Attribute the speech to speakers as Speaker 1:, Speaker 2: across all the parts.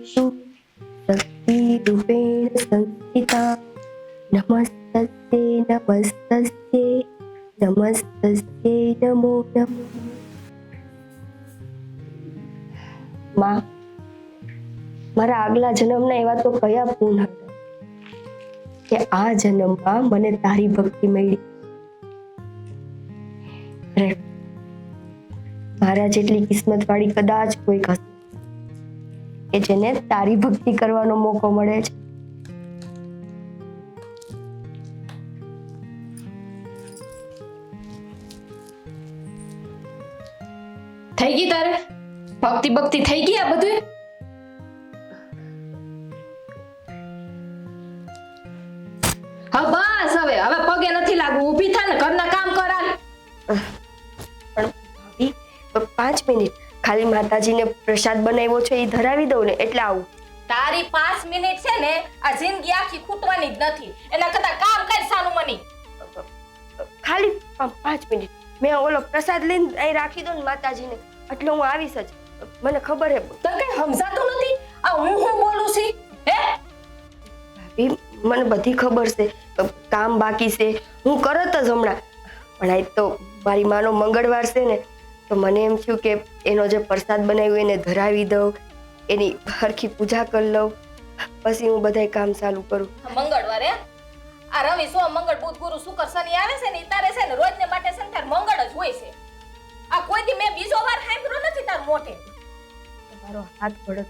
Speaker 1: सर्वेषु शक्तिरूपेण संस्थिता नमस्तस्यै नमस्तस्यै नमस्तस्यै नमो नमः। માં, મારા આગલા જન્મના એવા તો કયા પૂન હતા કે આ જન્મમાં મને તારી ભક્તિ મળી। મારા જેટલી કિસ્મત વાળી કદાચ કોઈ હશે કે જેને તારી ભક્તિ કરવાનો મોકો મળે છે।
Speaker 2: થઈ ગઈ તારે ભક્તિ થઈ ગઈ આ બધું? હા બસ હવે પગે નથી લાગવું, ઊભી થા ને ઘરના કામ કરાલ।
Speaker 1: પણ ભાભી 5 મિનિટ ખાલી માતાજીને પ્રસાદ બનાવ્યો છે એ ધરાવી દઉં ને એટલે આવું।
Speaker 2: તારી 5 મિનિટ છે ને આ જિંદગી આખી ખૂટવાની જ નથી, એના કરતા કામ કર સાનું મની।
Speaker 1: ખાલી 5 મિનિટ મેં ઓલો પ્રસાદ લઈને અહીં રાખી દઉં ને માતાજીને એટલે હું આવીશ જ। મને ખબર હે
Speaker 2: તો કઈ સમજાતું નથી આ હું બોલું છું હે?
Speaker 1: ભાભી મને બધી ખબર છે, કામ બાકી છે, હું કરત જ હમણાં। પણ આજ તો મારી માનો મંગળવાર છે ને તો મને એમ થયું કે એનો જે પ્રસાદ બનાવ્યો એને ધરાવી દઉં, એની હરખી પૂજા કરી લઉં, પછી હું બધાય કામ ચાલુ કરું।
Speaker 2: મંગળવારે આ રવિ સો મંગળ બુધ ગુરુ શુક્ર શનિ આવે છે ને ઈ તારે છે ને રોજને માટે છે ને તાર મંગળ જ હોય છે। આ કોઈ દી મેં બીજો વાર સાંભળ્યો નથી તાર મોઢે।
Speaker 1: મારો હાથ બળદ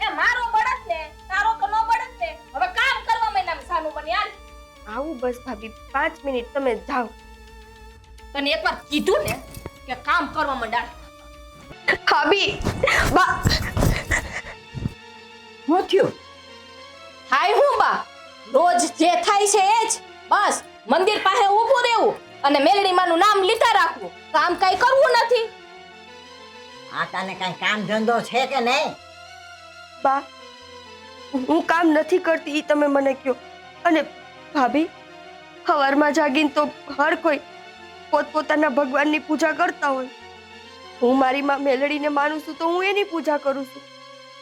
Speaker 2: એ મારો બળદ ને તારો તો નો બળદ ને। હવે કામ કરવા મહિનામાં સાનું મને હાલ।
Speaker 1: આવું બસ ભાભી 5 મિનિટ તમે જાઓ।
Speaker 2: તને એકવાર કીધું ને કે કામ કરવા મંડાળ।
Speaker 1: ભાભી બા
Speaker 3: શું થયું?
Speaker 2: હાય હું બા રોજ જે થાય છે એ જ બસ મંદિર પાસે ઊભું રહેવું અને મેલડીમાંનું નામ લીધા રાખવું, કામ કઈ કરવું નથી।
Speaker 3: આ તને કઈ કામ ધંધો છે કે નહીં?
Speaker 1: બા હું કામ નથી કરતી ઈ તમે મને કહો। અને ભાભી સવારમાં જાગીને તો હર કોઈ પોતપોતાના ભગવાનની પૂજા કરતા હોય, હું મારી માં મેલડીને માનું છું તો હું એની પૂજા કરું છું।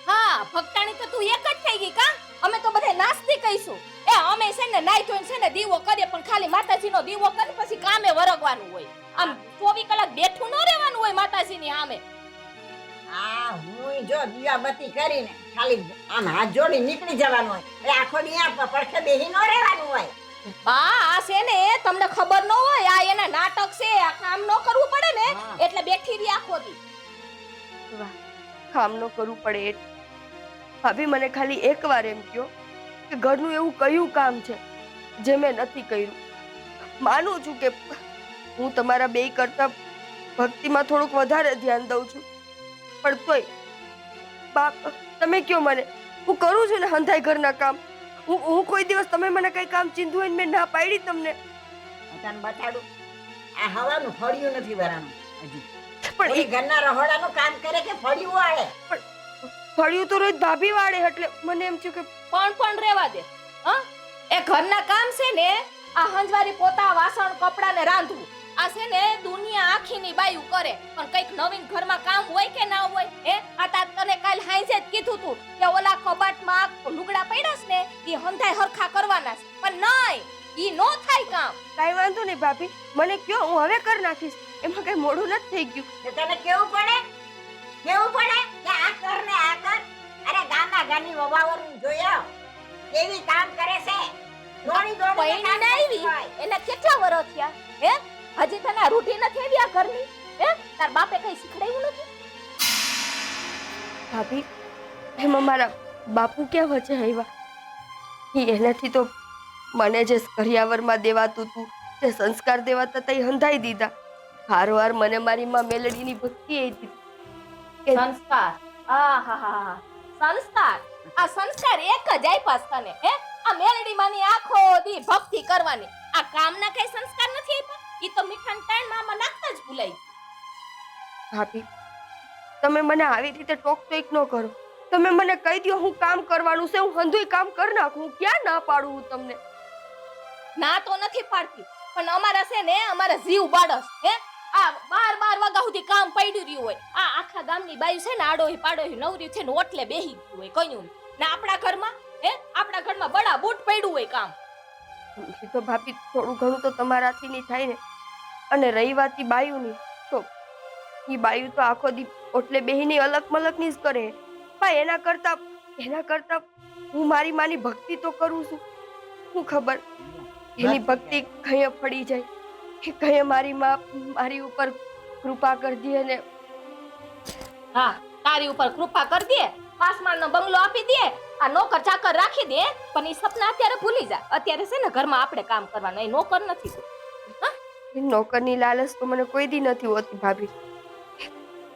Speaker 2: હા ભક્તાણી તો તું એક જ થઈ ગઈ કા? અમે તો બધે નાસ્તી કઈશું। એ અમે છે ને નાઈ ધોઈને છે ને દીવો કરીએ પણ ખાલી માતાજીનો દીવો કરી પછી કામે વરગવાનું હોય। આમ 24 કલાક બેઠું ન રહેવાનું હોય માતાજીની સામે।
Speaker 3: આ હું જો દીવાબત્તી કરીને ખાલી આમ હાથ જોડી નીકળી જવાનું હોય, એ આખો દી આ પડખે બેહી ન રહેવાનું હોય।
Speaker 2: બા આ છે ને તમને ખબર ન હોય આ એના નાટક છે, આ કામ ન કરવું પડે ને એટલે બેઠી રહી આખો દી।
Speaker 1: વાહ કામ ન કરવું પડે એટલે ભાભી મને ખાલી એકવાર એમ કહો કે ઘરનું એવું કયું કામ છે જે મેં નથી કર્યું। માનું છું કે હું તમારા બેય કરતા ભક્તિમાં થોડુંક વધારે ધ્યાન દઉં છું, પણ તોય બાપ તમે કયો મને, હું કરું છું ને હંધાઈ ઘરના કામ। હું કોઈ દિવસ તમે મને કઈ કામ ચીંધું હોય ને મેં ના પાડી તમને?
Speaker 3: તને બતાડું આ હવાનું ફળિયું નથી વરાનું હજી,
Speaker 1: પણ
Speaker 3: એ ઘરના રહોડાનું કામ કરે કે ફળિયું વાળે?
Speaker 1: ફળિયું તો રોજ ભાભી વાળે એટલે મને એમ થયું કે
Speaker 2: પણ રેવા દે। હા એ ઘરના કામ છે ને આ હંજવારી પોતા વાસણ કપડા ને રાંધવું આ છે ને દુનિયા આખીની બાયું કરે, પણ કઈક નવીન ઘરમાં કામ હોય કે ના હોય? હે આ તા તને કાલ હાંજે જ કીધું તું કે ઓલા કબાટમાં લુગડા પડ્યા છે ને ઈ હંધાઈ હરખા કરવાના છે, પણ નહીં ઈ નો થાય કામ।
Speaker 1: કાઈ વાંધો નહીં ભાભી, મને કયો હું હવે કરી નાખીશ, એમાં કઈ મોડું નથી થઈ ગયું।
Speaker 3: તો તને કેવું પડે કે આ કર ને આ કર? અરે ગામના ગાની વવાવરું જોયો કેવી કામ કરે છે, દોડી દોડી
Speaker 2: પૈણી ના આવી એના કેટલા વર્ષ થયા? હે હજી તને આ રૂઢી નથી આવી આ ઘરની? હે તાર બાપે કઈ શીખડાયું નથી?
Speaker 1: ભાભી એમાં મારા બાપુ ક્યાં વચ્ચે આવ્યા? એનાથી તો મને જે કરિયાવરમાં દેવાતું હતું, જે સંસ્કાર દેવાતા હતા એ હંધાઈ દીધા। હારવાર મને મારી માં મેલડીની ભક્તિ એ દીધી।
Speaker 2: સંસ્કાર આહાહા સંસ્કાર આ સંસ્કાર એક જ આપ્યા તને? હે આ મેલડી માની આખો દી ભક્તિ કરવાની, આ કામના કઈ સંસ્કાર નથી આપ્યા? ઈ તો મીઠાન ટાઈમ માં નાખતા જ ભૂલાઈ।
Speaker 1: ભાભી તમે મને આવી રીતે ટોક ન કરો, તમે મને કહી દો હું કામ કરવાનું છે, હું હંધુય કામ કરી નાખું, હું ક્યાં ના પાડું હું તમને?
Speaker 2: ના તો નથી પાડતી, પણ અમારા છે ને અમારા જીવ બાળસ હે આ આ 12 વાગ્યા સુધી કામ પડ્યું રહ્યું હોય. આ આખા ગામની બાઈ છે ને આડોહી પાડોહી નવરી છે ને ઓટલે બેહી ગયું હોય કયું ને આપણા ઘરમાં આપણા ઘરમાં બડા બૂટ પડ્યું હોય કામ.
Speaker 1: એ તો ભાભી થોડું ઘણું તો તમારાથી નહીં થાય ને. અને રહી વાત ઈ બાયુની, તો ઈ બાયુ તો આખો દી ઓટલે બેહીને અલગ મલકની જ કરે. પણ એના કરતા હું મારી માની ભક્તિ તો કરું છું. હું ખબર એની ભક્તિ કઈ પડી જાય કે કઈ મારી માં મારી ઉપર કૃપા કરી દે ને
Speaker 2: હા, તારી ઉપર કૃપા કરી દે, આસમાનનો બંગલો આપી દે, આ નોકર ચાકર રાખી દે. પણ ઈ સપના અત્યારે ભૂલી જા. અત્યારે છે ને ઘરમાં આપણે કામ કરવાનું, એ નોકર નથી તું.
Speaker 1: એ નોકરની લાલચ તો મને કોઈ દી નથી હોતી ભાભી.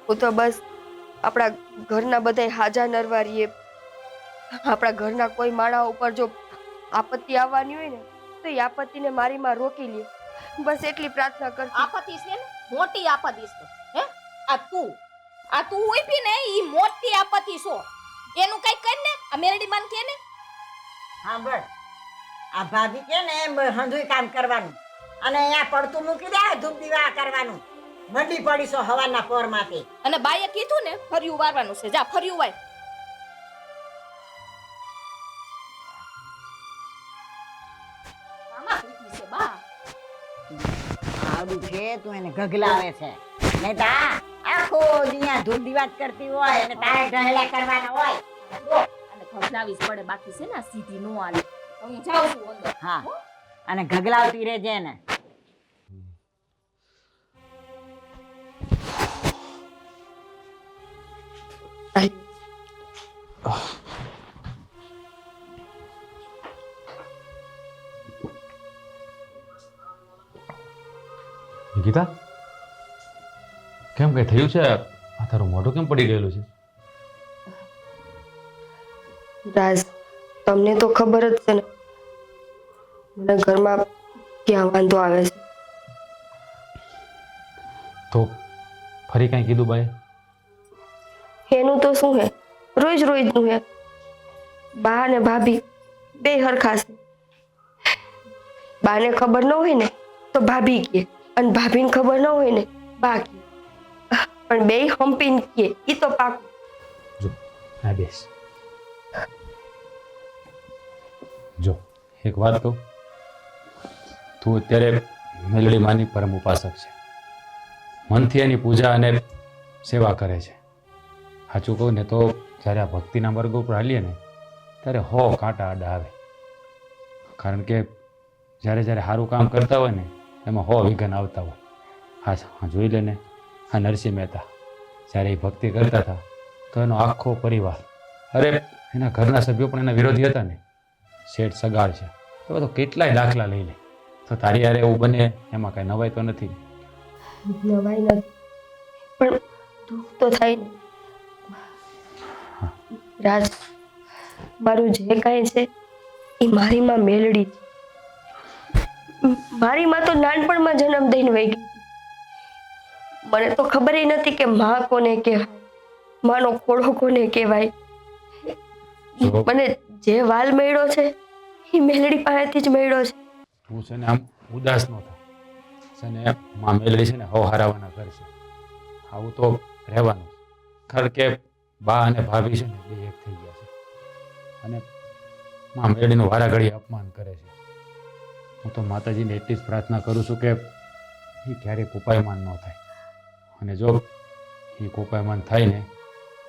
Speaker 1: હું તો બસ આપણા ઘરના બધાય હાજા નરવારીએ, આપણા ઘરના કોઈ માણા ઉપર જો આપત્તિ આવવાની હોય ને તો એ આપત્તિને મારી માં રોકી લે, બસ એટલી પ્રાર્થના કરતી.
Speaker 2: આપત્તિ છે ને મોટી આપત્તિ છે. આ તું ઉઈપી ને ઈ મોટી આપત્તિ છો. એનું કઈ કર ને, આ મેરડી માન કે ને.
Speaker 3: હા બસ આ ભાભી કે ને એમ હંધુય કામ કરવાનું અને અહીંયા પડતું મૂકી દે, ધૂપ દીવા કરવાનું. મંડી પડીશો હવાના પોર માંથી.
Speaker 2: અને બાઈએ કીધું ને ફર્યું વારવાનું છે, જા ફર્યું વાય. મામા કીધી છે બા.
Speaker 3: આવડું છે તું એને ગગલાવે છે, નહીં તો આખો દિયા ધૂપ દીવા જ કરતી હોય અને તારે ઢહેલા કરવાના હોય.
Speaker 2: અને ખવડાવી જ પડે, બાકી છે ને આ સીધી નો આલે. હું જાઉં છું અંદર.
Speaker 3: હા, અને ગગલાવતી રહેજે ને.
Speaker 4: નિકિતા, કેમ કઈ થયું છે? આ તારું મોઢું કેમ પડી ગયેલું છે?
Speaker 1: રાજ, તમને તો ખબર જ છે ને મને ઘરમાં ક્યાં વાંધો આવે છે.
Speaker 4: તો ફરી કઈ કીધું બાએ?
Speaker 1: એનું તો શું હે, રોજ નું હે. બા ને ભાભી બે હરખા છે. બાને ખબર ન હોય ને તો ભાભી કે, અને ભાભીને ખબર ન હોય ને બા કે. પણ બે હંપીને કે ઈ તો પાકું.
Speaker 4: જો આ બેસ. જો એક વાત કહું, તું અત્યારે મેલડી માની પરમ ઉપાસક છે, મનથી એની પૂજા અને સેવા કરે છે. સાચું કહું ને તો જ્યારે આ ભક્તિના માર્ગ ઉપર હાલીએ ને ત્યારે કાંટા આડા આવે. કારણ કે જ્યારે સારું કામ કરતા હોય ને એમાં વિઘન આવતા હોય. હા, જોઈ લે ને, આ નરસિંહ મહેતા જ્યારે એ ભક્તિ કરતા હતા તો એનો આખો પરિવાર, અરે એના ઘરના સભ્યો પણ એના વિરોધી હતા ને. શેઠ સગાડ છે, એવા તો કેટલાય દાખલા લઈ લે. તો તારી યારે એવું બને એમાં કઈ નવાઈ તો નથી.
Speaker 1: નવાઈ નથી, પણ દુઃખ તો થાય ને. રાજ, મારું જે કાંઈ છે એ મારી માં મેલડી છે. મારી માં તો નાનપણમાં જન્મ દઈને વહી ગઈ. મને તો ખબર નથી કે માં કોને કહેવાય, માનો ખોડો કોને કહેવાય. મને જે વાલ મળ્યો છે એ મેલડી પાસેથી જ મળ્યો છે.
Speaker 4: તું છે ને આમ ઉદાસ ન થાય છે ને, માં મેલડી છે ને હારાવાના કરશે. આવું તો રહેવાનું. કારણ કે બા અને ભાભી છે ને બે એક થઈ ગયા છે અને માં મેલડીનું વારા ઘડી અપમાન કરે છે. હું તો માતાજીને એટલી જ પ્રાર્થના કરું છું કે એ ક્યારેય કોપાયમાન ન થાય. અને જો એ કોપાયમાન થાય ને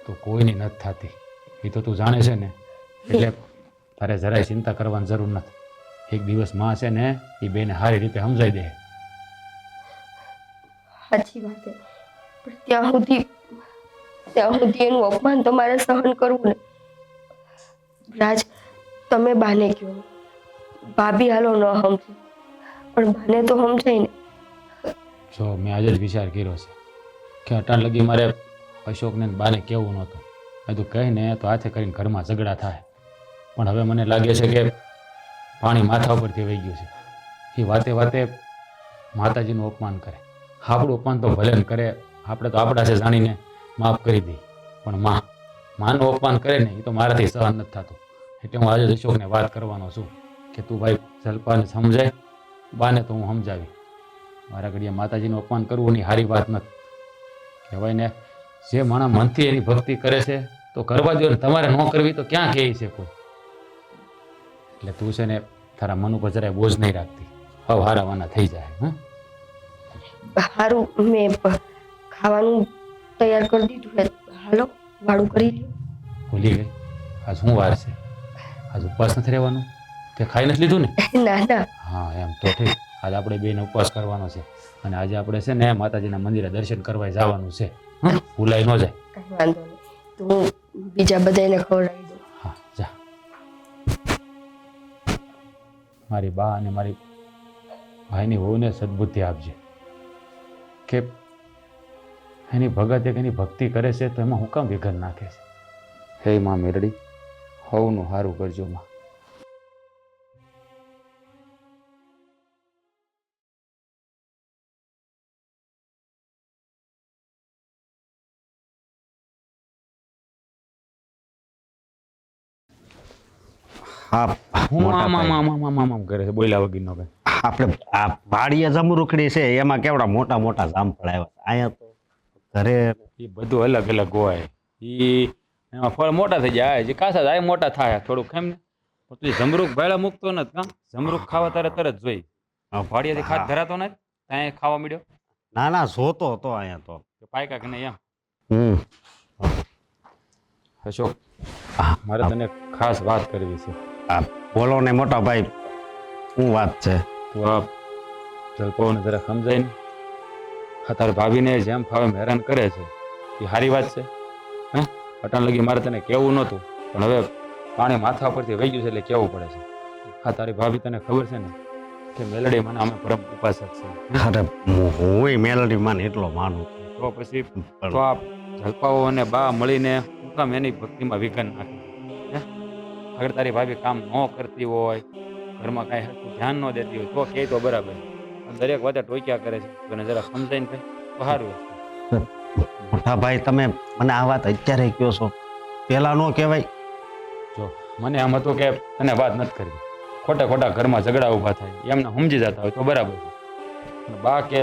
Speaker 4: તો કોઈની નથી થતી. એ તો તું જાણે છે ને, એટલે તારે જરાય ચિંતા કરવાની જરૂર નથી. એક દિવસ માં છે ને એ બેને સારી રીતે સમજાઈ દે.
Speaker 1: સાચી વાત છે, પણ ત્યાં સુધી એનું અપમાન તમારે સહન કરવું ને. રાજ, તમે બાને કહો, ભાભી હાલો ન સમજે, પણ બાને તો સમજાય ને.
Speaker 4: જો મેં આજે જ વિચાર કર્યો છે કે અટાણ લગી મારે અશોકને બાને કહેવું નહોતું. મેં તું કહીને તો હાથે કરીને ઘરમાં ઝઘડા થાય. પણ હવે મને લાગે છે કે પાણી માથા ઉપરથી વહી ગયું છે. એ વાતે વાતે માતાજીનું અપમાન કરે. આપણું અપમાન તો ભલે ને કરે, આપણે તો આપણા છે જાણીને માફ કરી દઈએ, પણ માનું અપમાન કરે ને એ તો મારાથી સહન નથી થતું. એટલે હું આજે જ અશોકને વાત કરવાનો છું કે તું ભાઈ જલ્પાને સમજાય, બાને તો હું સમજાવી. મારા ઘડીએ માતાજીનું અપમાન કરવું એની સારી વાત નથી. કહેવાય ને, જે માણસ મનથી એની ભક્તિ કરે છે તો કરવા જોઈએ. તમારે ન કરવી તો ક્યાં કહે છે કોઈ. એટલે તું છે ને તારા મન ઉપર જરાય બોજ નહીં રાખતી. હવે હારાવાના થઈ જાય. હા,
Speaker 1: સારું, મેં ખાવાનું તૈયાર કરી દીધું છે. હાલો, વાળું કરી લ્યો.
Speaker 4: ભૂલી ગઈ? આજ શું વાર છે? આજ ઉપવાસ નથી રહેવાનો? તે ખાઈ નથી લીધું ને?
Speaker 1: ના ના,
Speaker 4: હા, એમ તો ઠીક. આજે આપણે બેને ઉપવાસ કરવાનો છે અને આજે આપણે છે ને માતાજીના મંદિરે દર્શન કરવા જવાનું છે. હા, ભૂલાઈ ન જાય.
Speaker 1: કઈ વાંધો નહીં. તો હું બીજા બધાને ખવડાવી દઉં.
Speaker 4: હા, જા. મારી બા અને મારી ભાઈની વહુને સદબુદ્ધિ આપજે કે એની ભગત એક એની ભક્તિ કરે છે તો એમાં હું કામ વિઘન નાખે છે. હે માં મેરડી, હવનું સારું કરજો માં.
Speaker 5: હા,
Speaker 4: હું
Speaker 5: મોટા
Speaker 4: આમ આમ
Speaker 5: ભાઈ.
Speaker 4: આમ આમ આમ આમ કરે છે, બોલ્યા વગરનો કઈ.
Speaker 5: આપણે આ વાડીએ જમરૂખડી છે એમાં કેવડા મોટા મોટા જામફળ આવ્યા છે. અહીંયા તો ઘરે
Speaker 4: એ બધું અલગ અલગ હોય. એમાં ફળ મોટા થઈ જાય, જે કાસા જાય મોટા થાય થોડુંક કેમ ને. પણ તું જમરૂખ ભાડા મૂકતો નથી કાં? જમરૂખ ખાવા તારે તરત જોઈ. ભાડિયાથી ખાત ધરાતો નથી, ત્યાં ખાવા મળ્યો
Speaker 5: નાના જોતો હતો અહીંયા તો.
Speaker 4: કે પાયકા કે નહીં એમ. અશોક, મારે તને ખાસ વાત કરવી છે.
Speaker 5: આ બોલો ને મોટા ભાઈ, શું વાત છે?
Speaker 4: તું આ જલપાઓને જરા સમજાય ને. આ તારી ભાભીને જેમ ફાવે એમ હેરાન કરે છે એ સારી વાત છે? હે, અટાણ લગી મારે તને કહેવું નહોતું, પણ હવે પાણી માથા પરથી વહી ગયું છે એટલે કહેવું પડે છે. હા, તારી ભાભી તને ખબર છે ને કે મેલડી મને અમે પરમ ઉપાસક છે.
Speaker 5: અરે હું મેલડી માં એટલો માનું છું.
Speaker 4: તો પછી તો આ જલપાઓ અને બા મળીને હું કામ એની ભક્તિમાં વિઘન નાખે? હે, અગર તારી ભાભી કામ ન કરતી હોય, ઘરમાં કાંઈ હરખું ધ્યાન ન દેતી હોય તો કહે તો બરાબર. દરેક વાતે ટોક્યા કરે છે, તને જરા સમજાઈને કહે તો સારું હશે.
Speaker 5: મોટા ભાઈ, તમે મને આ વાત અત્યારે કહો છો, પેલા નો કહેવાય?
Speaker 4: જો મને આમ હતું કે તને વાત નથી કરવી, ખોટા ખોટા ઘરમાં ઝઘડા ઊભા થાય એમને સમજી જતા હોય તો બરાબર છે. અને બા કે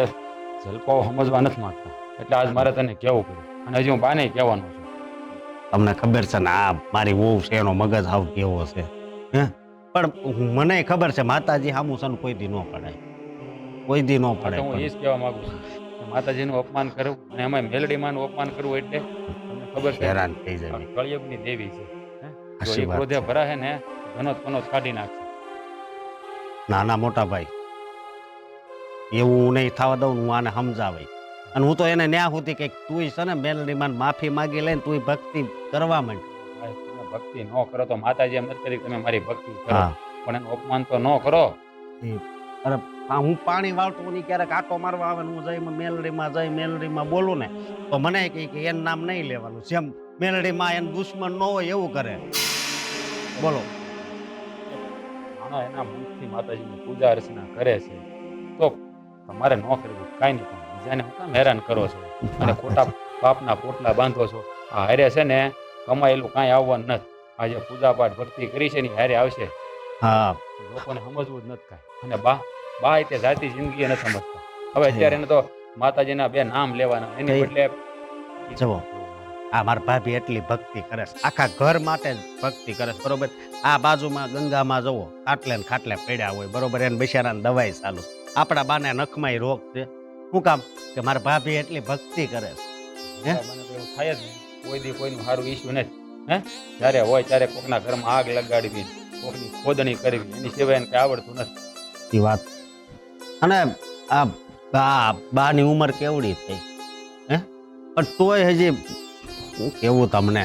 Speaker 4: જલપાઓ સમજવા નથી માંગતા એટલે આજ મારે તને કહેવું પડ્યું અને હજી હું બાને કહેવાનો છું.
Speaker 5: તમને ખબર છે ને આ મારી વહુ છે એનો મગજ હાવ કેવો છે. હે, પણ મને ખબર છે માતાજી સામું છે ને કોઈ દી ન પડાય, કોઈ દી ન
Speaker 4: તો હું એ
Speaker 5: પડાય.
Speaker 4: જ કહેવા માંગુ છું કે માતાજીનું અપમાન કરવું અને એમાં મેલડી માનું અપમાન કરવું એટલે તમને ખબર છે
Speaker 5: હેરાન થઈ જાય.
Speaker 4: આ કળિયુગની દેવી છે. હે, જો
Speaker 5: સાચી
Speaker 4: એ
Speaker 5: વાત
Speaker 4: ક્રોધે
Speaker 5: છે.
Speaker 4: ભરાશે ને ઘનોત કનોત કાઢી નાખશે.
Speaker 5: નાના મોટા ભાઈ, એવું હું નહીં થવા દઉં. હું આને સમજાવે અને હું તો એને ન્યા સુધી કે તું છે ને મેલડીમાં માફી માગી લઈને તું ભક્તિ કરવા માંડ.
Speaker 4: ભાઈ, તમે ભક્તિ ન કરો તો માતાજી એમ નથી કરી તમે મારી ભક્તિ કરો,
Speaker 5: હા,
Speaker 4: પણ એનું અપમાન તો ન કરો.
Speaker 5: અરે હું પાણી વાળતો ની ક્યારેક આટો મારવા આવે ને હું જઈ મેલડીમાં બોલું ને તો મને કહે કે એનું નામ નહીં લેવાનું. જેમ મેલડીમાં એનું દુશ્મન ન હોય એવું કરે. બોલો.
Speaker 4: માણસ એના મનથી માતાજીની પૂજા અર્ચના કરે છે તો તમારે ન કરવી કાંઈ નહીં, પણ બીજાને હું કામ હેરાન કરો છો અને ખોટા પાપના પોટલા બાંધો છો? આ હારે છે ને કમાયેલું કાંઈ આવવાનું નથી. આજે પૂજા પાઠ ભક્તિ કરી છે ને હારે આવશે.
Speaker 5: હા,
Speaker 4: લોકોને સમજવું જ નથી કાંઈ. અને બા તે જાતિ જિંદગી નથી સમજતા. હવે અત્યારે એને તો માતાજીના બે નામ લેવાના, એની બદલે
Speaker 5: જુઓ, આ મારા ભાભી એટલી ભક્તિ કરે છે, આખા ઘર માટે જ ભક્તિ કરે છે, બરોબર. આ બાજુમાં ગંગામાં જવો, ખાટલે ને ખાટલે પડ્યા હોય, બરોબર. એને બિચારાને દવાઈ ચાલુ. આપણા બાને નખમાંય રોગ છે. શું કામ? કે મારા ભાભી એટલી ભક્તિ કરે છે.
Speaker 4: મને તો એવું થાય જ નહીં. કોઈ દી કોઈનું સારું ઈશ્યુ નથી. હે, જ્યારે હોય ત્યારે કોકના ઘરમાં આગ લગાડવી, કોકની ખોદણી કરવી, એની સિવાય એને કઈ આવડતું નથી.
Speaker 5: એ વાત. અને આ બાની ઉંમર કેવડી થઈ, હે, પણ તોય હજી હું કેવું તમને,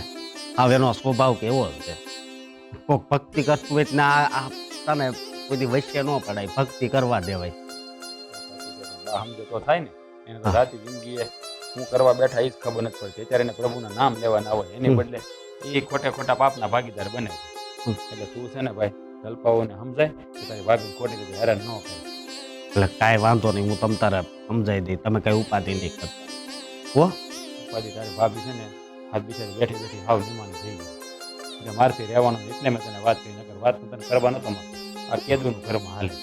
Speaker 5: હવે એનો સ્વભાવ કેવો છે. કોક ભક્તિ કરતું હોય ને આ તને કોઈ વૈશ્ય ન પડાય, ભક્તિ કરવા દેવાય.
Speaker 4: સમજે તો થાય ને. એને તો રાતી જિંદગી શું કરવા બેઠા એ જ ખબર નથી પડતી. અત્યારે એને પ્રભુના નામ લેવાના હોય, એની બદલે એ ખોટે ખોટા પાપના ભાગીદાર બને છે. એટલે તું છે ને ભાઈ, જલપાઓને સમજાય કે તારી ભાભી ખોટી રીતે હેરાન ન કરે.
Speaker 5: એટલે કાંઈ વાંધો નહીં, હું તમ તારે સમજાવી દઈ. તમે કઈ ઉપાધિ નહીં કરતા હો.
Speaker 4: પછી તારી ભાભી છે ને હાથ બિચારી બેઠી બેઠી હાવ જમાની થઈ ગઈ. એટલે મારથી રહેવાનું એટલે મેં તને વાત કરી, નકર વાત તને કરવા નતો માંગતો. આ કેદુનું ઘરમાં હાલે છે.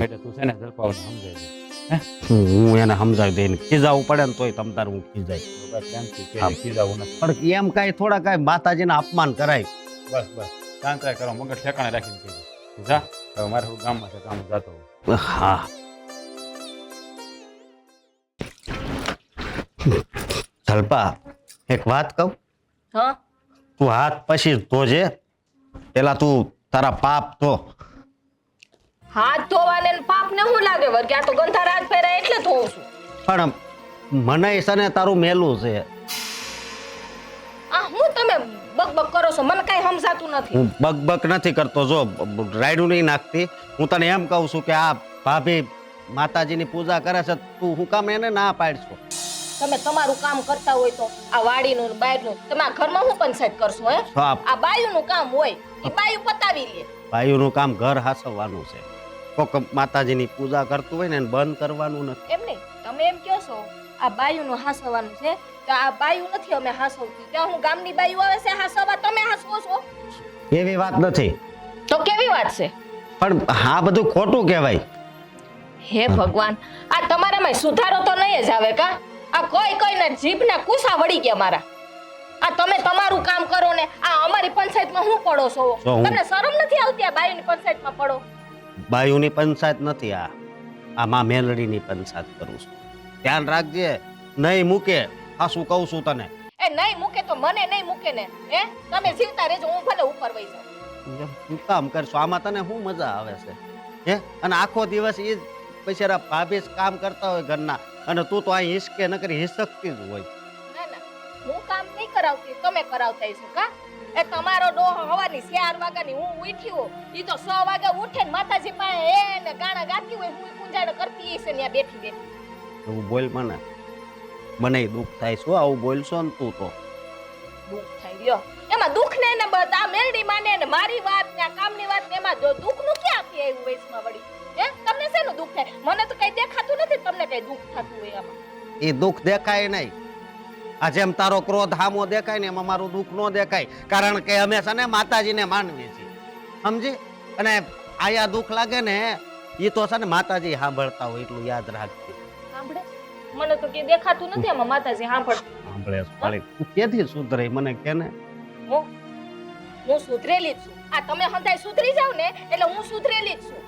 Speaker 4: એટલે તું છે ને જલપાઓને સમજાવી દે.
Speaker 5: હું એને સમજાવી દઈને ખીજાવું પડે ને તોય તમ તાર હું ખીજાય.
Speaker 4: બસ શાંતિ
Speaker 5: હા.
Speaker 4: કે ખીજાવું નથી.
Speaker 5: પણ એમ કાંઈ થોડા કાંઈ માતાજીને અપમાન કરાય.
Speaker 4: બસ બસ શાંત રાખ, કરો મગજ ઠેકાણે રાખીને કીધું જા. હવે મારે થોડું ગામમાં છે કામ, જાતો હોઉં.
Speaker 5: હા જલપા, એક વાત કહું?
Speaker 2: હા
Speaker 5: તું હાથ પછી ધોજે, પેલા તું તારા પાપ ધો.
Speaker 2: હાથ ધોવાને ને પાપને શું લાગે વર્ગે? આ તો ગંધા રાત પહેર્યા એટલે ધોઉં છું.
Speaker 5: પણ મને છે ને તારું મેલું છે.
Speaker 2: આ હું તમે બકબક કરો છો, મને કઈ સમજાતું નથી.
Speaker 5: હું બકબક નથી કરતો. જો રાયડું નહીં નાખતી. હું તને એમ કહું છું કે આ ભાભી માતાજીની પૂજા કરે છે, તું હું કામ એને ના પાડશો?
Speaker 2: તમે તમારું કામ કરતા હોય તો આ વાડીનું ને બહારનું તમે આ ઘરમાં હું પંચાયત કરશો હે?
Speaker 5: તો આ
Speaker 2: આ બાયુનું કામ હોય એ બાયુ પતાવી લે.
Speaker 5: ભાઈઓનું કામ ઘર હાસવવાનું છે. કોક માતાજીની પૂજા કરતું હોય ને એને બંધ કરવાનું નથી.
Speaker 2: એમ નહીં, તમે એમ કહો છો આ બાયુનું હાસવાનું છે તો આ બાયુ નથી અમે હાસવતી. ત્યાં હું ગામની બાયુ આવે છે હાસવા, તમે હાસવો છો
Speaker 5: એવી વાત નથી.
Speaker 2: તો કેવી વાત છે?
Speaker 5: પણ હા બધું ખોટું કહેવાય.
Speaker 2: હે ભગવાન, આ તમારામાં સુધારો તો નહીં જ આવે કા? આ કોઈને જીભના કુસા વળી ગયા મારા. આ તમે તમારું કામ કરો ને આ અમારી પંચાયતમાં હું પડો છો?
Speaker 5: તો હું-
Speaker 2: તમને શરમ નથી આવતી આ બાયુની પંચાયતમાં પડો?
Speaker 5: બાયુની પંચાયત નથી આ માં મેલડીની પંચાયત કરું છું. ધ્યાન રાખજે, નહીં મૂકે. હા શું કહું છું તને?
Speaker 2: એ નહીં મૂકે તો મને નહીં મૂકે ને. હે તમે જીવતા રહેજો, હું ભલે ઉપર વઈ જાઉં.
Speaker 5: શું કામ કરશો? આમાં તને શું મજા આવે છે? હે? અને આખો દિવસ એ જ બિચારા ભાભી જ કામ કરતા હોય ઘરના, અને તું તો અહીં હિસકે ન કરી હિસકતી જ હોય.
Speaker 2: ના ના, હું કામ નહીં કરાવતી, તમે કરાવતા છો કા? એ તમારો ડોહો હવાની 4 વાગ્યાની હું ઉઠી હો, ઈ તો 6 વાગે ઉઠે ને માતાજી પાસે એને ગાણા ગાતી હોય, હું પૂંજાડ કરતી હશે ને બેઠી બેઠી.
Speaker 5: એવું બોલ મને દુઃખ થાય શું આવું બોલશો ને તું તો.
Speaker 2: દુઃખ થાય લ્યો. એમાં દુઃખ ને ને બધા મેલડી માને ને મારી વાત ને આ કામની વાત ને એમાં દુઃખ નું ક્યાં આપી આવ્યું વયસમાં વળી? હે તમને શેનું દુઃખ થાય? મને તો કઈ દેખાતું નથી તમને કઈ દુઃખ થતું હોય આમાં.
Speaker 5: એ દુઃખ દેખાય નહીં. આ જેમ તારો ક્રોધ હામો દેખાય ને એમાં મારું દુઃખ ન દેખાય, કારણ કે અમે છે ને માતાજીને માનવીએ છીએ, સમજી? અને આયા દુઃખ લાગે ને એ તો છે ને માતાજી સાંભળતા હોય, એટલું યાદ રાખજે.
Speaker 2: સાંભળે? મને તો કઈ દેખાતું નથી આમાં માતાજી સાંભળતું.
Speaker 5: સાંભળે વાળી, તું ક્યાંથી સુધરે મને કે ને?
Speaker 2: હું સુધરેલી જ છું. આ તમે હંધાય સુધરી જાવ ને એટલે હું સુધરેલી જ છું.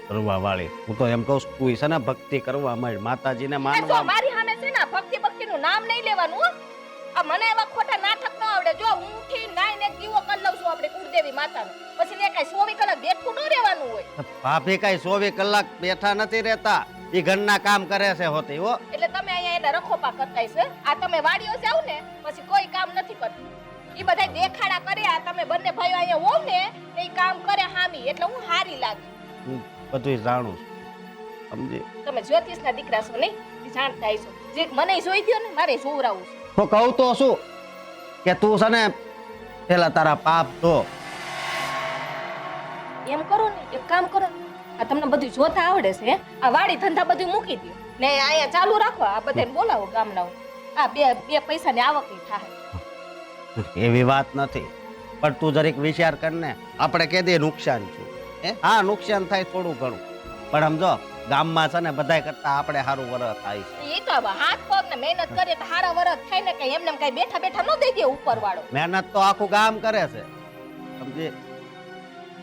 Speaker 5: કરવા વાળી, હું તો એમ કહું છું તું છે ને ભક્તિ કરવા માંડ, માતાજીને
Speaker 2: એ જો
Speaker 5: માનવા.
Speaker 2: મારી સામે છે ને ભક્તિ નું નામ નહીં લેવાનું હો. આ મને એવા ખોટા નાટક ન આવડે. જો હું ઉઠી નાઈને દીવો કરી લઉં છું આપણે કુળદેવી માતાનો, પછી ને કઈ 24 કલાક બેઠું ન રહેવાનું હોય.
Speaker 5: ભાભી કઈ 24 કલાક બેઠા નથી રહેતા, એ ઘરના કામ કરે છે હોતી હો.
Speaker 2: એટલે તમે અહીંયા એને રખોપા કરતા છે. આ તમે વાડીઓ જાવ ને પછી કોઈ કામ નથી કરતું. ઈ બધા દેખાડા કરે. આ તમે બંને ભાઈઓ અહીંયા હોવ ને એ કામ કરે હામી, એટલે હું હારી લાગી.
Speaker 5: હું બધું જાણું છું, સમજી?
Speaker 2: તમે જ્યોતિષના દીકરા છો નહીં? ઈ જાણતા હશો. જે મને જોઈ દ્યો ને મારે જોવરાવું છે.
Speaker 5: તો કહું તો શું કે તું છે ને પેલા તારા પાપ ધો.
Speaker 2: એમ કરો ને, એક કામ કરો ને, આ તમને બધું જોતા આવડે છે હે? આ વાડી ધંધા બધું મૂકી દો ને અહીંયા ચાલુ રાખો. આ બધાને બોલાવો ગામના. આ બે પૈસાની આવક ની થાય.
Speaker 5: એવી વાત નથી, પણ તું જરીક વિચાર કર ને. આપણે કે દે નુકસાન છું, હે? હા નુકસાન થાય થોડું ઘણું, પણ સમજો ગામમાં છે ને બધાય કરતા આપણે સારું વરસ થાય છે.
Speaker 2: એ તો હવે હાથ પગ ને મહેનત કરીએ તો હારા વરસ થાય ને. કઈ એમને કઈ બેઠા બેઠા ન દઈ દે ઉપર વાળો.
Speaker 5: મહેનત તો આખું ગામ કરે છે, સમજી?